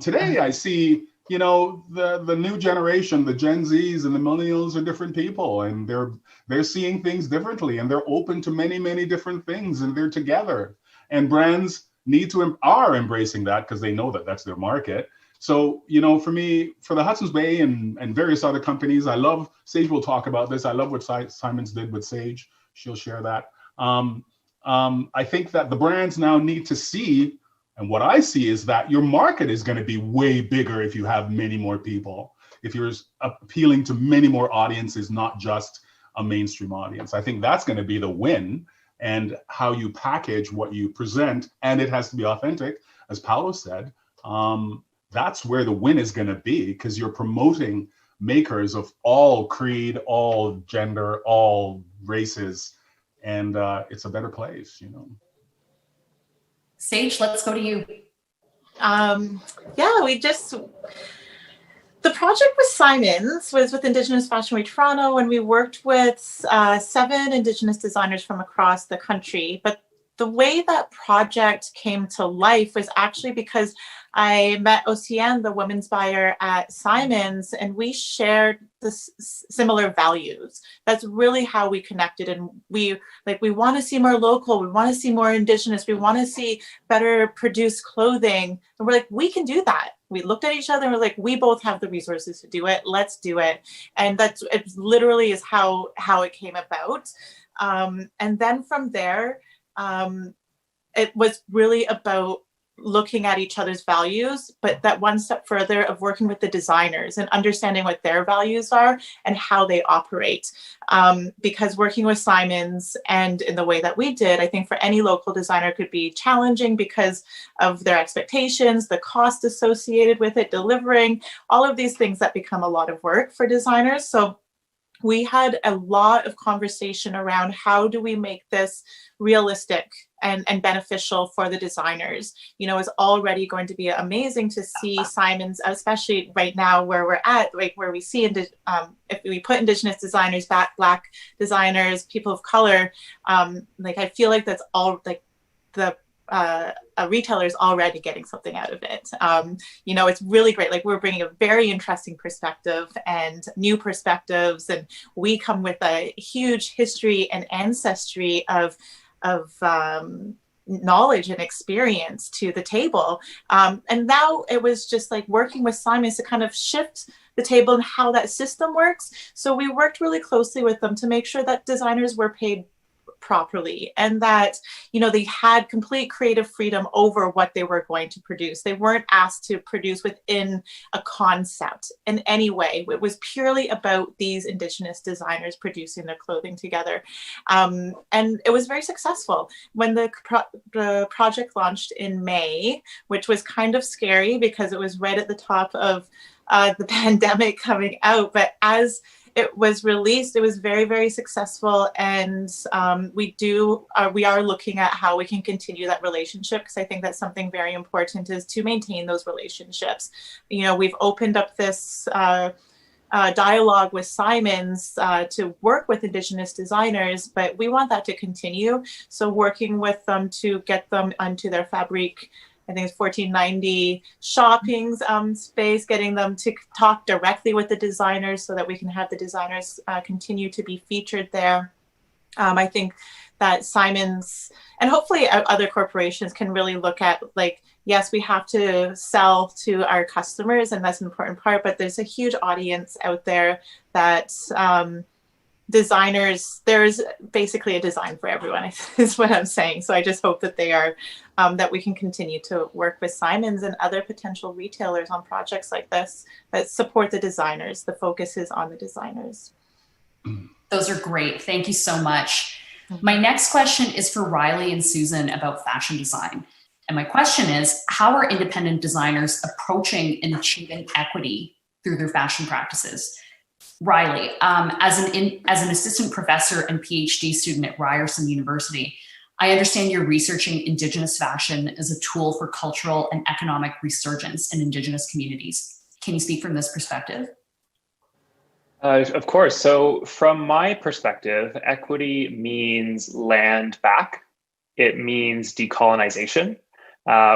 Today I see, the new generation, the Gen Zs and the millennials are different people, and they're seeing things differently, and they're open to many, many different things, and they're together. And brands are embracing that because they know that that's their market. So, for me, for the Hudson's Bay and various other companies, I love, Sage will talk about this. I love what Simons did with Sage. She'll share that. I think that the brands now need to see, and what I see is that your market is going to be way bigger if you have many more people, if you're appealing to many more audiences, not just a mainstream audience. I think that's going to be the win, and how you package what you present, and it has to be authentic, as Paolo said. That's where the win is going to be, because you're promoting makers of all creed, all gender, all races, and it's a better place, you know. Sage, let's go to you. Yeah, the project with Simons was with Indigenous Fashion Week Toronto, and we worked with 7 Indigenous designers from across the country. But the way that project came to life was actually because I met Oceane, the women's buyer at Simons, and we shared the similar values. That's really how we connected. And we want to see more local, we want to see more Indigenous, we want to see better produced clothing. And we're like, we can do that. We looked at each other and we're like, we both have the resources to do it. Let's do it. And it literally is how it came about. And then from there, it was really about looking at each other's values, but that one step further of working with the designers and understanding what their values are and how they operate. Because working with Simons and in the way that we did, I think for any local designer could be challenging because of their expectations, the cost associated with it, delivering, all of these things that become a lot of work for designers. So we had a lot of conversation around how do we make this realistic and beneficial for the designers. You know, it's already going to be amazing to see Simons, especially right now where we're at, like where we see, if we put Indigenous designers back, Black designers, people of color, like I feel like that's all like the a retailer is already getting something out of it. You know, it's really great. Like we're bringing a very interesting perspective and new perspectives, and we come with a huge history and ancestry of knowledge and experience to the table. And now it was just like working with Simons to kind of shift the table and how that system works. So we worked really closely with them to make sure that designers were paid properly and that, you know, they had complete creative freedom over what they were going to produce. They weren't asked to produce within a concept in any way. It was purely about these Indigenous designers producing their clothing together. And it was very successful. When the project launched in May, which was kind of scary because it was right at the top of the pandemic coming out, but as it was released, it was very, very successful. And we are looking at how we can continue that relationship, because I think that's something very important, is to maintain those relationships. You know, we've opened up this dialogue with Simons to work with Indigenous designers, but we want that to continue. So working with them to get them onto their Fabrique, I think it's 1490 shopping space, getting them to talk directly with the designers so that we can have the designers continue to be featured there. I think that Simons and hopefully other corporations can really look at, like, yes, we have to sell to our customers, and that's an important part, but there's a huge audience out there that designers, there's basically a design for everyone, is what I'm saying. So I just hope that they are, that we can continue to work with Simons and other potential retailers on projects like this that support the designers. The focus is on the designers. Those are great. Thank you so much. My next question is for Riley and Susan about fashion design. And my question is, how are independent designers approaching and achieving equity through their fashion practices? Riley, as an assistant professor and PhD student at Ryerson University, I understand you're researching Indigenous fashion as a tool for cultural and economic resurgence in Indigenous communities. Can you speak from this perspective? Of course. So from my perspective, equity means land back. It means decolonization,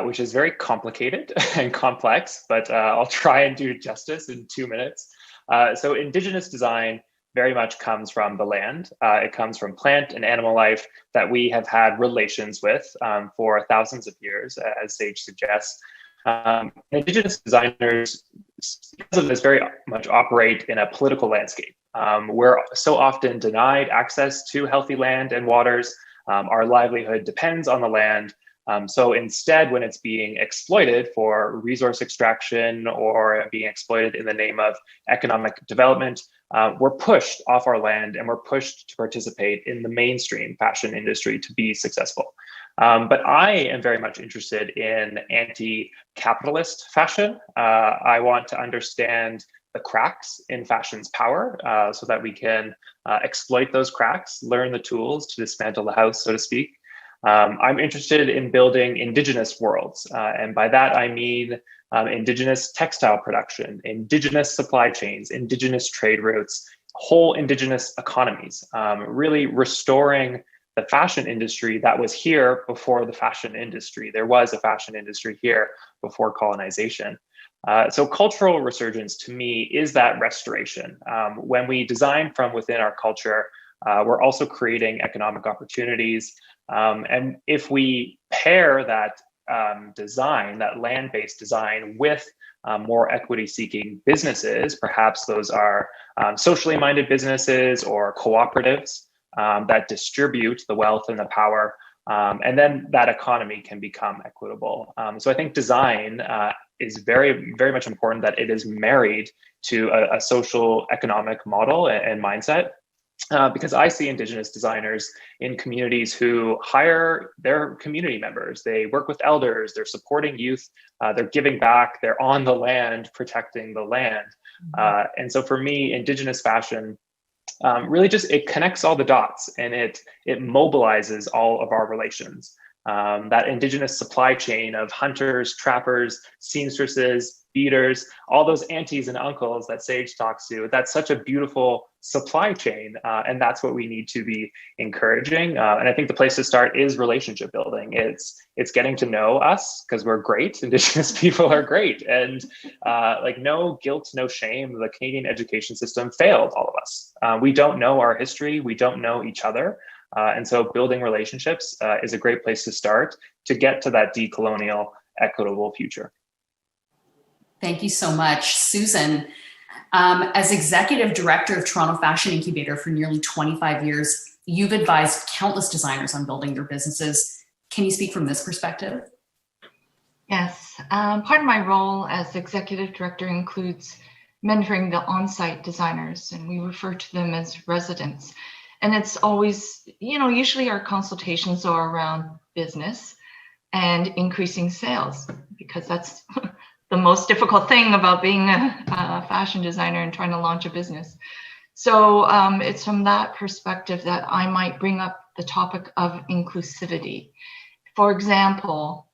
which is very complicated and complex, but I'll try and do justice in 2 minutes. So Indigenous design very much comes from the land. It comes from plant and animal life that we have had relations with for thousands of years, as Sage suggests. Indigenous designers, because of this, very much operate in a political landscape. We're so often denied access to healthy land and waters. Our livelihood depends on the land. So instead, when it's being exploited for resource extraction or being exploited in the name of economic development, we're pushed off our land and we're pushed to participate in the mainstream fashion industry to be successful. But I am very much interested in anti-capitalist fashion. I want to understand the cracks in fashion's power so that we can exploit those cracks, learn the tools to dismantle the house, so to speak. I'm interested in building indigenous worlds. And by that, I mean indigenous textile production, indigenous supply chains, indigenous trade routes, whole indigenous economies, really restoring the fashion industry that was here before the fashion industry. There was a fashion industry here before colonization. So cultural resurgence to me is that restoration. When we design from within our culture, we're also creating economic opportunities. And if we pair that design, that land-based design, with more equity-seeking businesses, perhaps those are socially minded businesses or cooperatives that distribute the wealth and the power, and then that economy can become equitable. So I think design is very, very much important that it is married to a social economic model and mindset. Because I see Indigenous designers in communities who hire their community members. They work with elders, they're supporting youth, they're giving back, they're on the land, protecting the land. And so for me, Indigenous fashion really just, it connects all the dots and it mobilizes all of our relations. That Indigenous supply chain of hunters, trappers, seamstresses, beaters, all those aunties and uncles that Sage talks to, that's such a beautiful supply chain. And that's what we need to be encouraging. And I think the place to start is relationship building. It's getting to know us because we're great. Indigenous people are great. And like no guilt, no shame. The Canadian education system failed all of us. We don't know our history. We don't know each other. And so building relationships is a great place to start to get to that decolonial, equitable future. Thank you so much. Susan, as Executive Director of Toronto Fashion Incubator for nearly 25 years, you've advised countless designers on building their businesses. Can you speak from this perspective? Yes, part of my role as Executive Director includes mentoring the on-site designers, and we refer to them as residents. And it's always, usually our consultations are around business and increasing sales, because that's the most difficult thing about being a fashion designer and trying to launch a business. So it's from that perspective that I might bring up the topic of inclusivity. For example,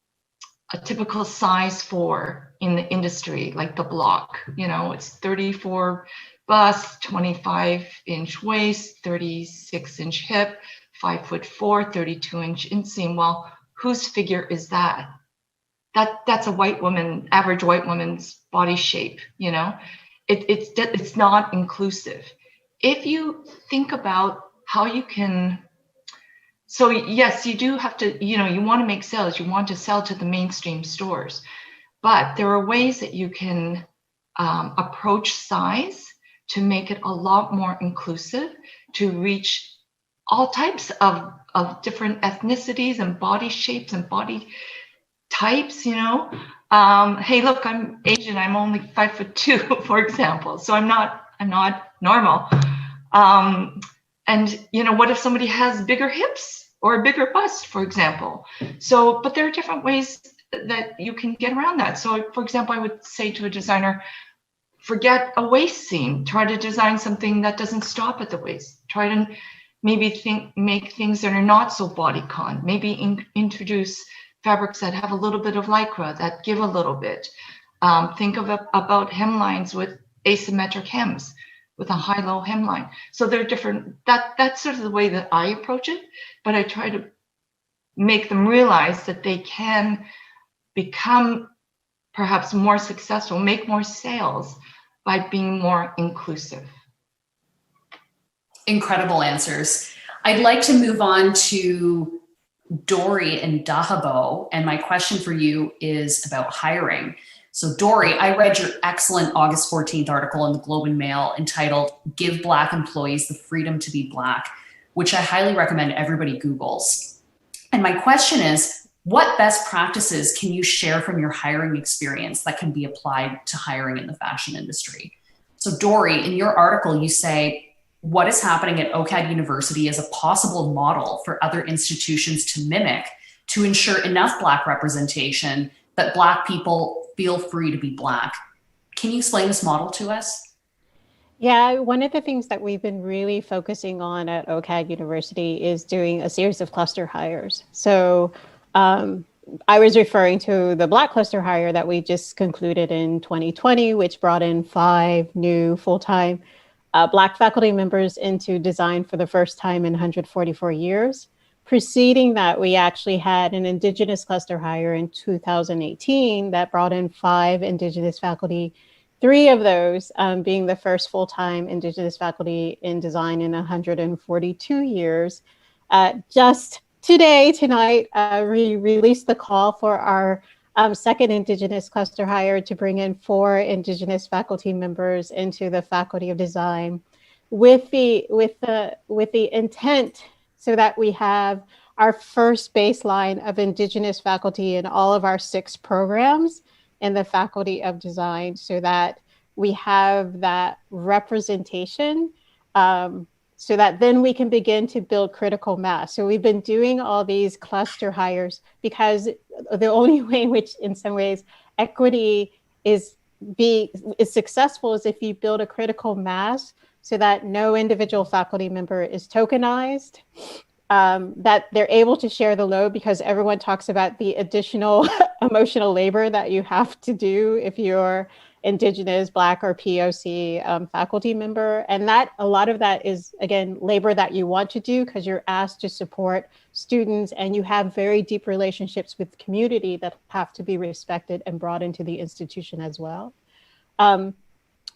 a typical size 4 in the industry, like the block, it's 34 bust, 25-inch waist, 36-inch hip, 5'4", 32-inch inseam. Well, whose figure is that? That's a white woman, average white woman's body shape. It's not inclusive. If you think about how you can, so yes, you do have to, you want to make sales, you want to sell to the mainstream stores, but there are ways that you can approach size to make it a lot more inclusive, to reach all types of different ethnicities and body shapes and body types. Hey, look, I'm Asian, I'm only 5'2", for example, so I'm not normal. And what if somebody has bigger hips or a bigger bust, for example? So, but there are different ways that you can get around that. So, for example, I would say to a designer, forget a waist seam. Try to design something that doesn't stop at the waist. Try to maybe make things that are not so bodycon. Maybe introduce fabrics that have a little bit of lycra, that give a little bit. Think about hemlines with asymmetric hems, with a high-low hemline. So they're different. That's sort of the way that I approach it. But I try to make them realize that they can become perhaps more successful, make more sales by being more inclusive. Incredible answers. I'd like to move on to Dory and Dahabo, and my question for you is about hiring. So Dory, I read your excellent August 14th article in the Globe and Mail entitled "Give Black Employees the Freedom to be Black." which I highly recommend everybody Googles. And my question is, what best practices can you share from your hiring experience that can be applied to hiring in the fashion industry? So Dory, in your article, you say, what is happening at OCAD University is a possible model for other institutions to mimic to ensure enough Black representation that Black people feel free to be Black. Can you explain this model to us? Yeah, one of the things that we've been really focusing on at OCAD University is doing a series of cluster hires. So I was referring to the Black cluster hire that we just concluded in 2020, which brought in 5 new full-time Black faculty members into design for the first time in 144 years. Preceding that, we actually had an Indigenous cluster hire in 2018 that brought in 5 Indigenous faculty, 3 of those being the first full-time Indigenous faculty in design in 142 years. Just tonight, we released the call for our second Indigenous cluster hire to bring in 4 Indigenous faculty members into the Faculty of Design with the intent so that we have our first baseline of Indigenous faculty in all of our 6 programs in the Faculty of Design, so that we have that representation, so that then we can begin to build critical mass. So we've been doing all these cluster hires because the only way in which, in some ways, equity is successful is if you build a critical mass so that no individual faculty member is tokenized, that they're able to share the load, because everyone talks about the additional emotional labor that you have to do if you're Indigenous, Black, or POC faculty member. And that a lot of that is, again, labor that you want to do because you're asked to support students and you have very deep relationships with the community that have to be respected and brought into the institution as well.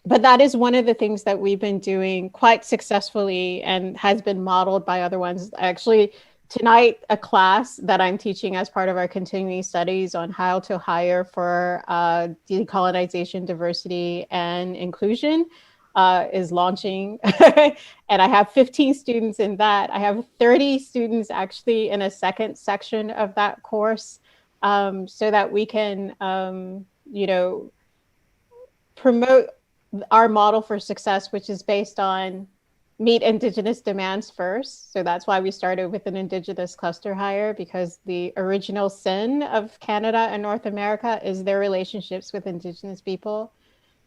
But that is one of the things that we've been doing quite successfully and has been modeled by other ones. Actually, tonight, a class that I'm teaching as part of our continuing studies on how to hire for decolonization, diversity, and inclusion is launching. And I have 15 students in that. I have 30 students actually in a second section of that course, so that we can, promote our model for success, which is based on meet Indigenous demands first. So that's why we started with an Indigenous cluster hire, because the original sin of Canada and North America is their relationships with Indigenous people.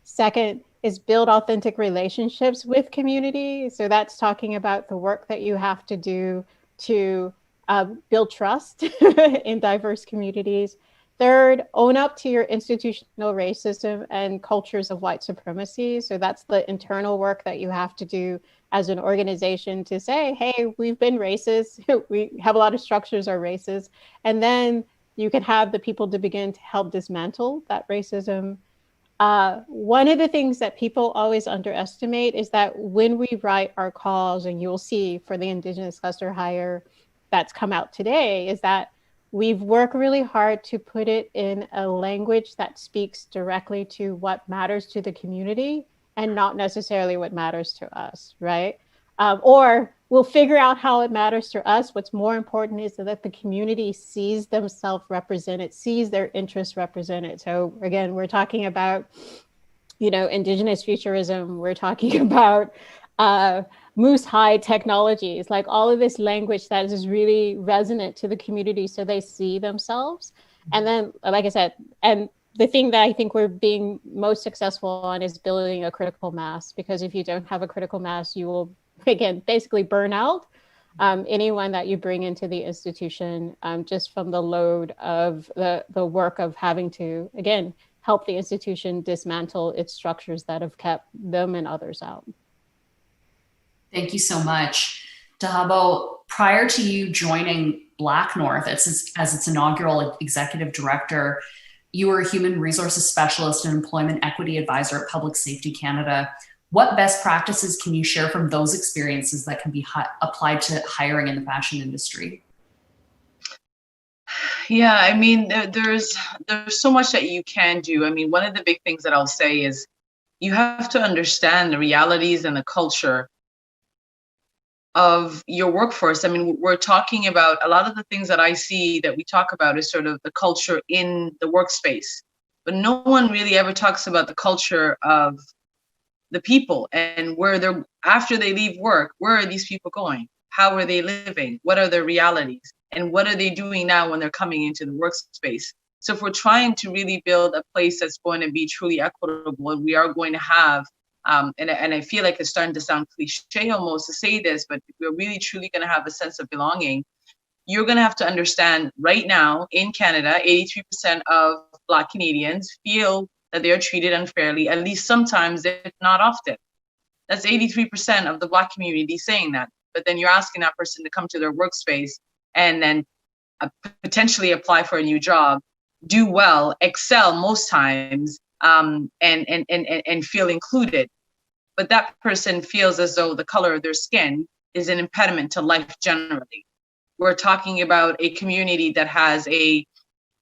Second is build authentic relationships with community. So that's talking about the work that you have to do to build trust in diverse communities. Third, own up to your institutional racism and cultures of white supremacy. So that's the internal work that you have to do as an organization to say, hey, we've been racist. We have a lot of structures are racist. And then you can have the people to begin to help dismantle that racism. One of the things that people always underestimate is that when we write our calls, and you'll see for the Indigenous cluster hire that's come out today, is that we've worked really hard to put it in a language that speaks directly to what matters to the community and not necessarily what matters to us, right? Or we'll figure out how it matters to us. What's more important is that the community sees themselves represented, sees their interests represented. So again, we're talking about, Indigenous futurism. We're talking about moose hide technologies, like all of this language that is really resonant to the community so they see themselves. And then, like I said, and the thing that I think we're being most successful on is building a critical mass, because if you don't have a critical mass, you will, again, basically burn out anyone that you bring into the institution, just from the load of the work of having to, again, help the institution dismantle its structures that have kept them and others out. Thank you so much. Dahabo, prior to you joining BlackNorth as its inaugural executive director, you were a human resources specialist and employment equity advisor at Public Safety Canada. What best practices can you share from those experiences that can be applied to hiring in the fashion industry? Yeah, I mean, there's so much that you can do. I mean, one of the big things that I'll say is you have to understand the realities and the culture your workforce. I mean, we're talking about a lot of the things that I see that we talk about is sort of the culture in the workspace, but no one really ever talks about the culture of the people and where they're, after they leave work, where are these people going? How are they living? What are their realities? And what are they doing now when they're coming into the workspace? So if we're trying to really build a place that's going to be truly equitable, and we are going to have, and I feel like it's starting to sound cliche almost to say this, but if we're really truly going to have a sense of belonging, you're going to have to understand right now in Canada, 83% of Black Canadians feel that they are treated unfairly, at least sometimes, if not often. That's 83% of the Black community saying that. But then you're asking that person to come to their workspace and then potentially apply for a new job, do well, excel most times, and feel included. But that person feels as though the color of their skin is an impediment to life generally. We're talking about a community that has a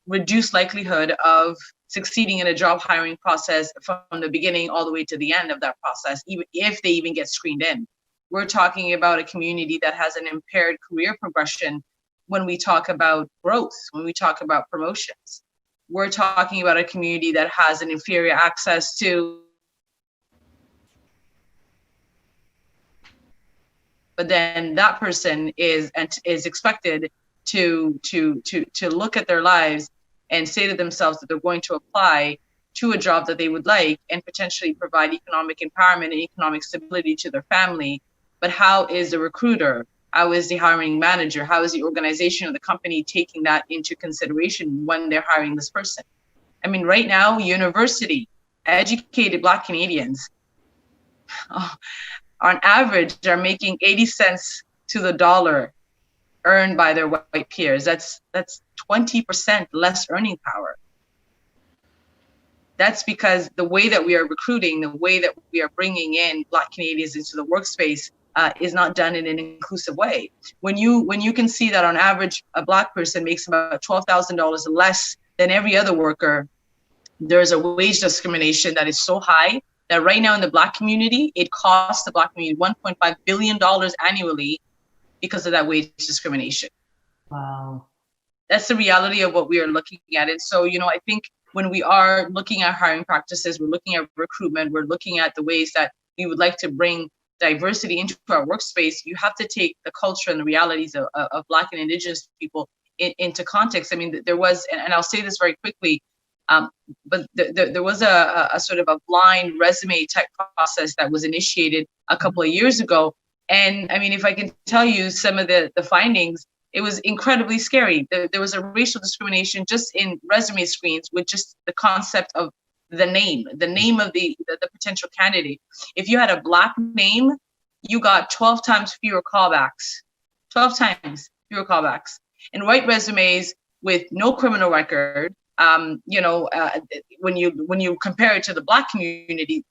reduced likelihood of succeeding in a job hiring process from the beginning all the way to the end of that process, even if they even get screened in. We're talking about a community that has an impaired career progression when we talk about growth, when we talk about promotions. We're talking about a community that has an inferior access to, but then that person is expected to look at their lives and say to themselves that they're going to apply to a job that they would like and potentially provide economic empowerment and economic stability to their family. But how is the recruiter, how is the hiring manager, how is the organization or the company taking that into consideration when they're hiring this person? I mean, right now, university educated Black Canadians, on average, are making 80 cents to the dollar earned by their white peers. That's 20% less earning power. That's because the way that we are recruiting, the way that we are bringing in Black Canadians into the workspace is not done in an inclusive way. When you can see that on average, a Black person makes about $12,000 less than every other worker, there's a wage discrimination that is so high that right now in the Black community, it costs the Black community $1.5 billion annually because of that wage discrimination. Wow. That's the reality of what we are looking at. And so, I think when we are looking at hiring practices, we're looking at recruitment, we're looking at the ways that we would like to bring diversity into our workspace, you have to take the culture and the realities of Black and Indigenous people into context. I mean, there was, and I'll say this very quickly, but there was a sort of a blind resume type process that was initiated a couple of years ago. And I mean, if I can tell you some of the findings, it was incredibly scary. There was a racial discrimination just in resume screens with just the concept of the name of the potential candidate. If you had a Black name, you got 12 times fewer callbacks. 12 times fewer callbacks. And white resumes with no criminal record, when you compare it to the Black community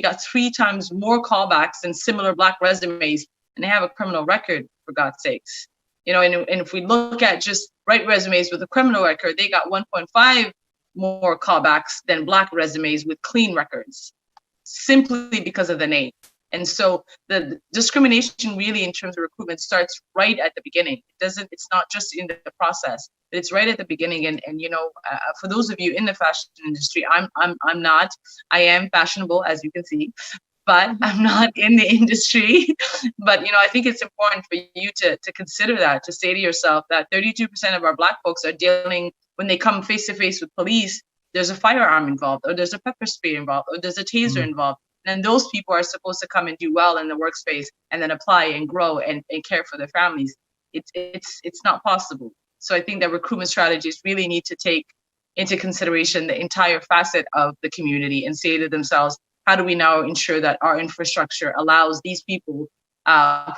got 3 times more callbacks than similar Black resumes, and they have a criminal record, for God's sakes. And if we look at just white resumes with a criminal record, they got 1.5 more callbacks than Black resumes with clean records, simply because of the name. And so the discrimination really in terms of recruitment starts right at the beginning. It's not just in the process, but it's right at the beginning. And for those of you in the fashion industry, I am fashionable, as you can see, but I'm not in the industry. But, I think it's important for you to consider that, to say to yourself that 32% of our Black folks are dealing, when they come face to face with police, there's a firearm involved, or there's a pepper spray involved, or there's a taser involved. And those people are supposed to come and do well in the workspace and then apply and grow and care for their families. It's not possible. So I think that recruitment strategies really need to take into consideration the entire facet of the community and say to themselves, how do we now ensure that our infrastructure allows these people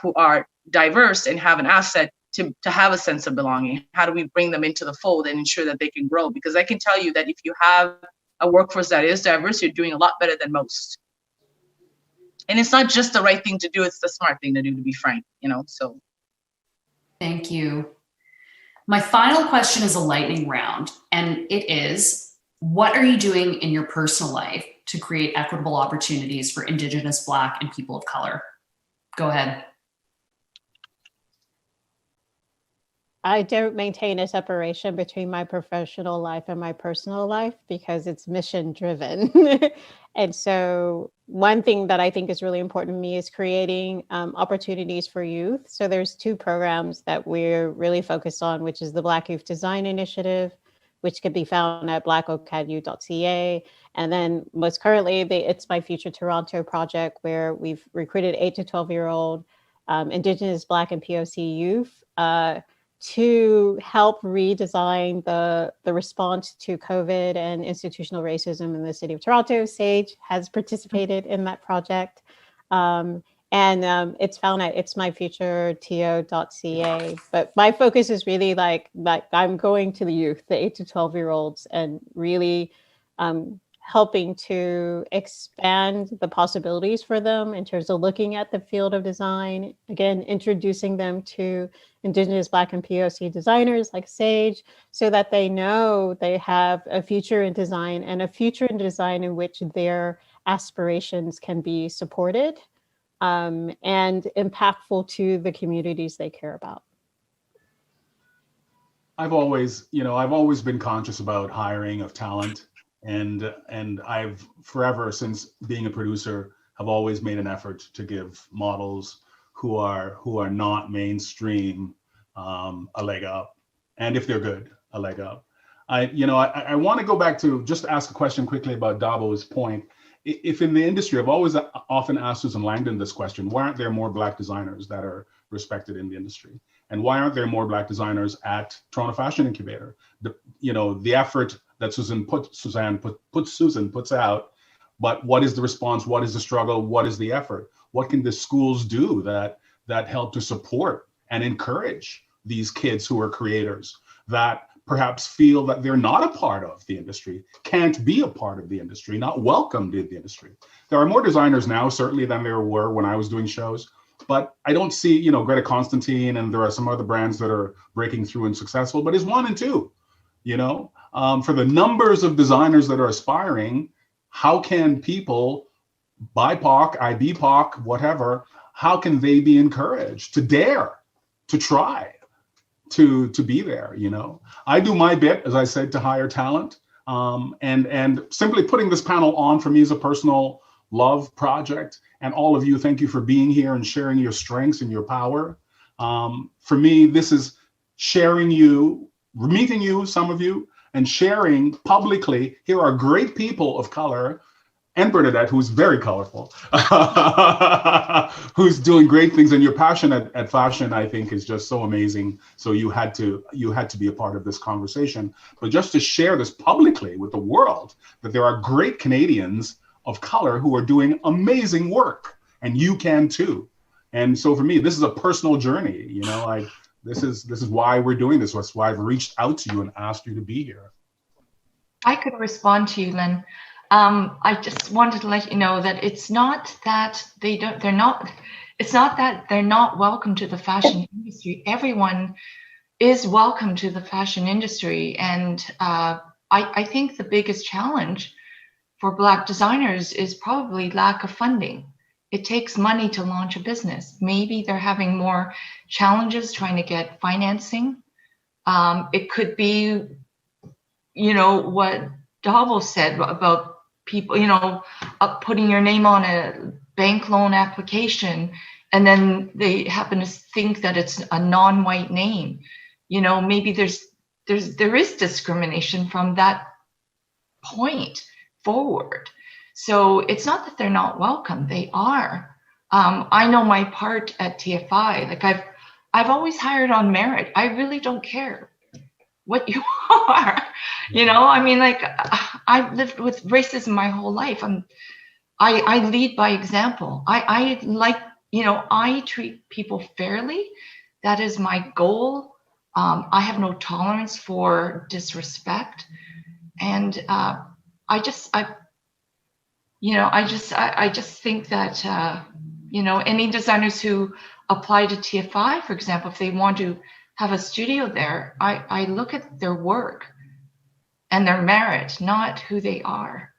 who are diverse and have an asset to have a sense of belonging? How do we bring them into the fold and ensure that they can grow? Because I can tell you that if you have a workforce that is diverse, you're doing a lot better than most. And it's not just the right thing to do, it's the smart thing to do, to be frank, so. Thank you. My final question is a lightning round, and it is, what are you doing in your personal life to create equitable opportunities for Indigenous, Black, and people of color? Go ahead. I don't maintain a separation between my professional life and my personal life because it's mission driven. And so one thing that I think is really important to me is creating opportunities for youth. So there's 2 programs that we're really focused on, which is the Black Youth Design Initiative, which can be found at blackocadu.ca. And then most currently, It's My Future Toronto project, where we've recruited 8 to 12-year-old Indigenous, Black, and POC youth to help redesign the response to COVID and institutional racism in the city of Toronto. Sage has participated in that project. And it's found at itsmyfutureto.ca. But my focus is really like I'm going to the youth, the 8 to 12-year-olds, and really helping to expand the possibilities for them in terms of looking at the field of design, again, introducing them to Indigenous, Black, and POC designers like Sage, so that they know they have a future in design, and a future in design in which their aspirations can be supported and impactful to the communities they care about. I've always been conscious about hiring of talent. And I've forever, since being a producer, have always made an effort to give models who are not mainstream a leg up, and if they're good, a leg up. I want to go back to just ask a question quickly about Dabo's point. If in the industry, I've always often asked Susan Langdon this question: why aren't there more Black designers that are respected in the industry? And why aren't there more Black designers at Toronto Fashion Incubator? The effort that Susan puts out, but what is the response? What is the struggle? What is the effort? What can the schools do that help to support and encourage these kids who are creators, that perhaps feel that they're not a part of the industry, can't be a part of the industry, not welcomed in the industry? There are more designers now, certainly, than there were when I was doing shows, but I don't see, Greta Constantine, and there are some other brands that are breaking through and successful, but it's 1 and 2, for the numbers of designers that are aspiring, how can people, BIPOC, IBPOC, whatever, how can they be encouraged to dare, to try, to be there? I do my bit, as I said, to hire talent, and simply putting this panel on for me is a personal love project. And all of you, thank you for being here and sharing your strengths and your power. For me, this is sharing you, meeting you, some of you, and sharing publicly. Here are great people of color, and Bernadette, who's very colorful, who's doing great things. And your passion at fashion, I think, is just so amazing. So you had to be a part of this conversation. But just to share this publicly with the world, that there are great Canadians of color who are doing amazing work, and you can too. And so for me, this is a personal journey. This is why we're doing this. That's why I've reached out to you and asked you to be here. I could respond to you, Lynn. I just wanted to let you know that it's not that they're not welcome to the fashion industry. Everyone is welcome to the fashion industry. And I think the biggest challenge for Black designers is probably lack of funding. It takes money to launch a business. Maybe they're having more challenges trying to get financing. It could be, what Dahabo said about people, putting your name on a bank loan application, and then they happen to think that it's a non-white name. Maybe there is discrimination from that point forward. So it's not that they're not welcome, they are. I know my part at TFI, like I've always hired on merit. I really don't care what you are, I've lived with racism my whole life. I lead by example. I treat people fairly. That is my goal. I have no tolerance for disrespect. And I just think that, any designers who apply to TFI, for example, if they want to have a studio there, I look at their work and their merit, not who they are.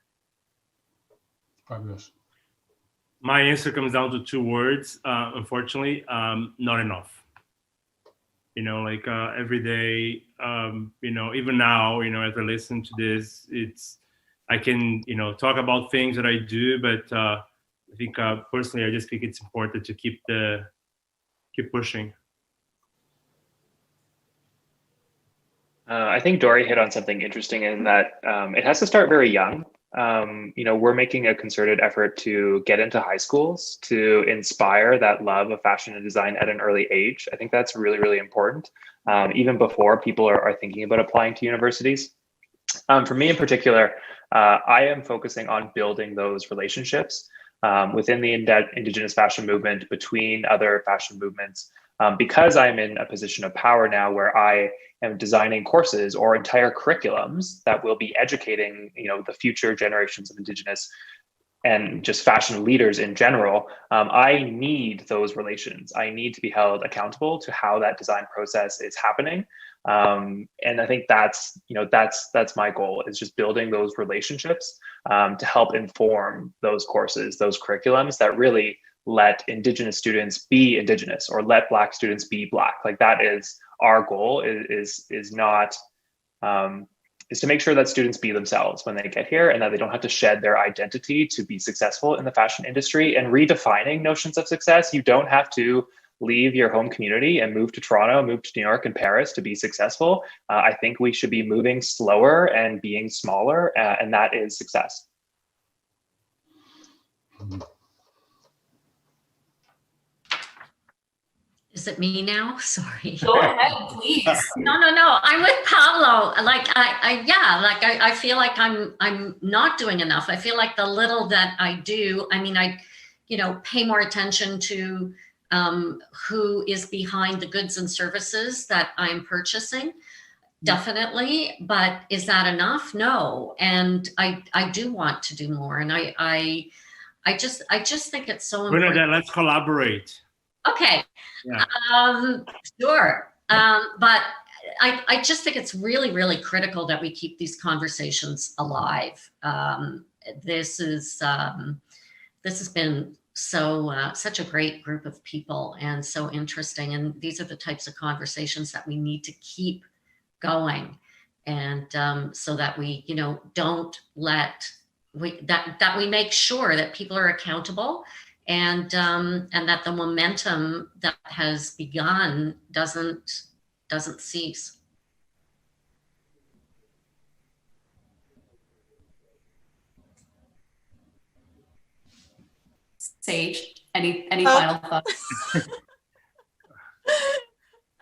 Fabulous. My answer comes down to 2 words, unfortunately, not enough. like every day, even now, as I listen to this, I can, talk about things that I do, but I think personally, I just think it's important to keep pushing. I think Dory hit on something interesting in that it has to start very young. We're making a concerted effort to get into high schools to inspire that love of fashion and design at an early age. I think that's really, really important, even before people are thinking about applying to universities. For me in particular, I am focusing on building those relationships within the Indigenous fashion movement, between other fashion movements, because I'm in a position of power now where I am designing courses or entire curriculums that will be educating, the future generations of Indigenous and just fashion leaders in general. I need those relations. I need to be held accountable to how that design process is happening. And I think that's my goal, is just building those relationships to help inform those courses, those curriculums that really let Indigenous students be Indigenous, or let Black students be Black. Like, that is our goal, is to make sure that students be themselves when they get here, and that they don't have to shed their identity to be successful in the fashion industry. And redefining notions of success, you don't have to leave your home community and move to Toronto, move to New York and Paris to be successful. I think we should be moving slower and being smaller, and that is success. Is it me now? Sorry. Go ahead, please. No. I'm with Pablo. I feel like I'm not doing enough. I feel like the little that I do, I pay more attention to who is behind the goods and services that I'm purchasing. Definitely. But is that enough? No. And I do want to do more. And I just think it's so important. Bernadette, let's collaborate. Okay. Yeah. Sure. But I just think it's really, really critical that we keep these conversations alive. This has been such a great group of people, and so interesting. And these are the types of conversations that we need to keep going. And so that we, don't let, that we make sure that people are accountable, and that the momentum that has begun doesn't cease. Sage, any final thoughts?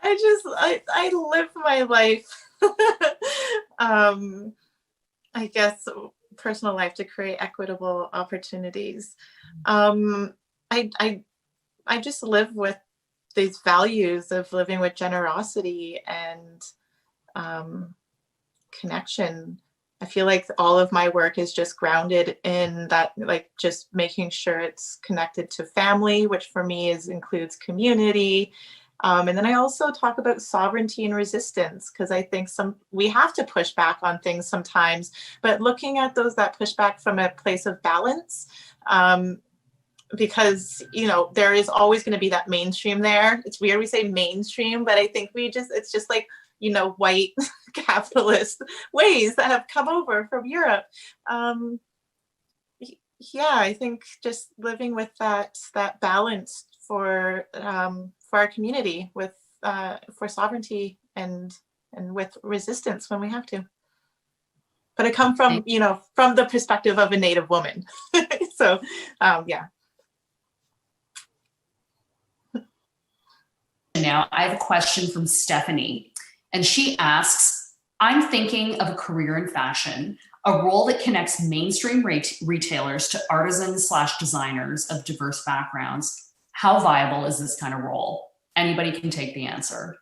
I live my life, I guess, personal life, to create equitable opportunities. I just live with these values of living with generosity and connection. I feel like all of my work is just grounded in that, like, just making sure it's connected to family, which for me includes community. And then I also talk about sovereignty and resistance, because I think we have to push back on things sometimes, but looking at that push back from a place of balance, because, there is always going to be that mainstream there. It's weird we say mainstream, but I think it's just like, white capitalist ways that have come over from Europe. I think just living with that balance for our community, with for sovereignty and with resistance when we have to. But I come from, from the perspective of a Native woman. So, yeah. Now I have a question from Stephanie, and she asks, I'm thinking of a career in fashion, a role that connects mainstream retailers to artisans/designers of diverse backgrounds. How viable is this kind of role? Anybody can take the answer.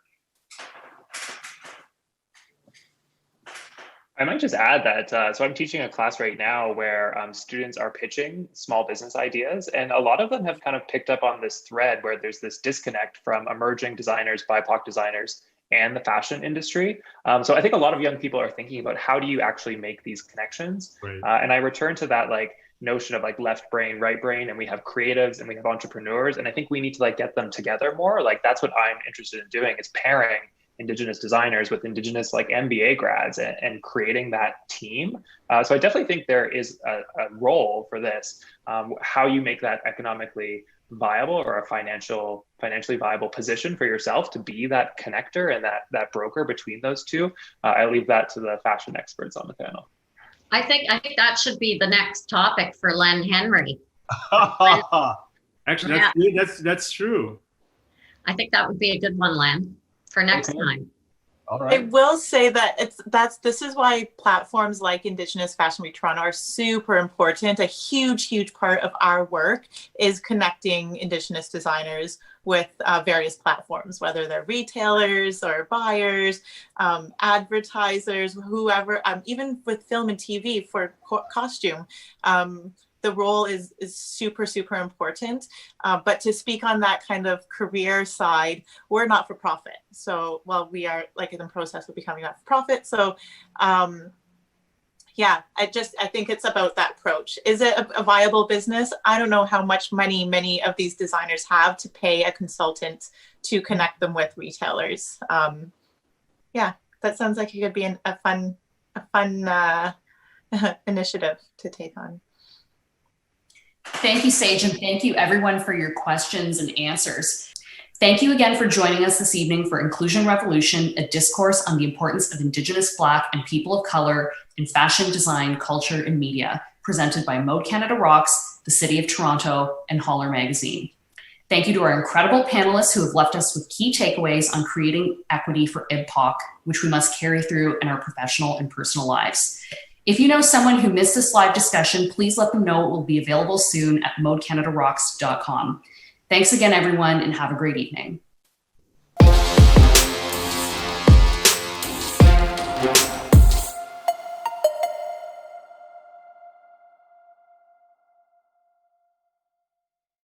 I might just add that, so I'm teaching a class right now where students are pitching small business ideas, and a lot of them have kind of picked up on this thread where there's this disconnect from emerging designers, BIPOC designers, and the fashion industry. So I think a lot of young people are thinking about, how do you actually make these connections? Right. And I return to that, like, notion of like left brain, right brain, and we have creatives and we have entrepreneurs. And I think we need to like get them together more. Like that's what I'm interested in doing, is pairing Indigenous designers with Indigenous like MBA grads and creating that team. So I definitely think there is a role for this. How you make that economically viable or a financially viable position for yourself to be that connector and that broker between those two. I leave that to the fashion experts on the panel. I think that should be the next topic for Len Henry. Actually, that's good. That's true. I think that would be a good one, Len, for next time. All right. I will say that this is why platforms like Indigenous Fashion Week Toronto are super important. A huge part of our work is connecting Indigenous designers with various platforms, whether they're retailers or buyers, advertisers, whoever, even with film and TV for costume. The role is super important. But to speak on that kind of career side, we're not for profit. So, well, we are like in the process of becoming not for profit. So, yeah, I think it's about that approach. Is it a viable business? I don't know how much money many of these designers have to pay a consultant to connect them with retailers. Yeah, that sounds like it could be a fun initiative to take on. Thank you, Sage, and thank you everyone for your questions and answers. Thank you again for joining us this evening for Inclusion Revolution, a discourse on the importance of Indigenous, Black, and people of color in fashion, design, culture, and media, presented by Mode Canada Rocks, the City of Toronto, and HOLR Magazine. Thank you to our incredible panelists who have left us with key takeaways on creating equity for IBPOC, which we must carry through in our professional and personal lives. If you know someone who missed this live discussion, please let them know it will be available soon at modecanadaRocks.com. Thanks again, everyone, and have a great evening.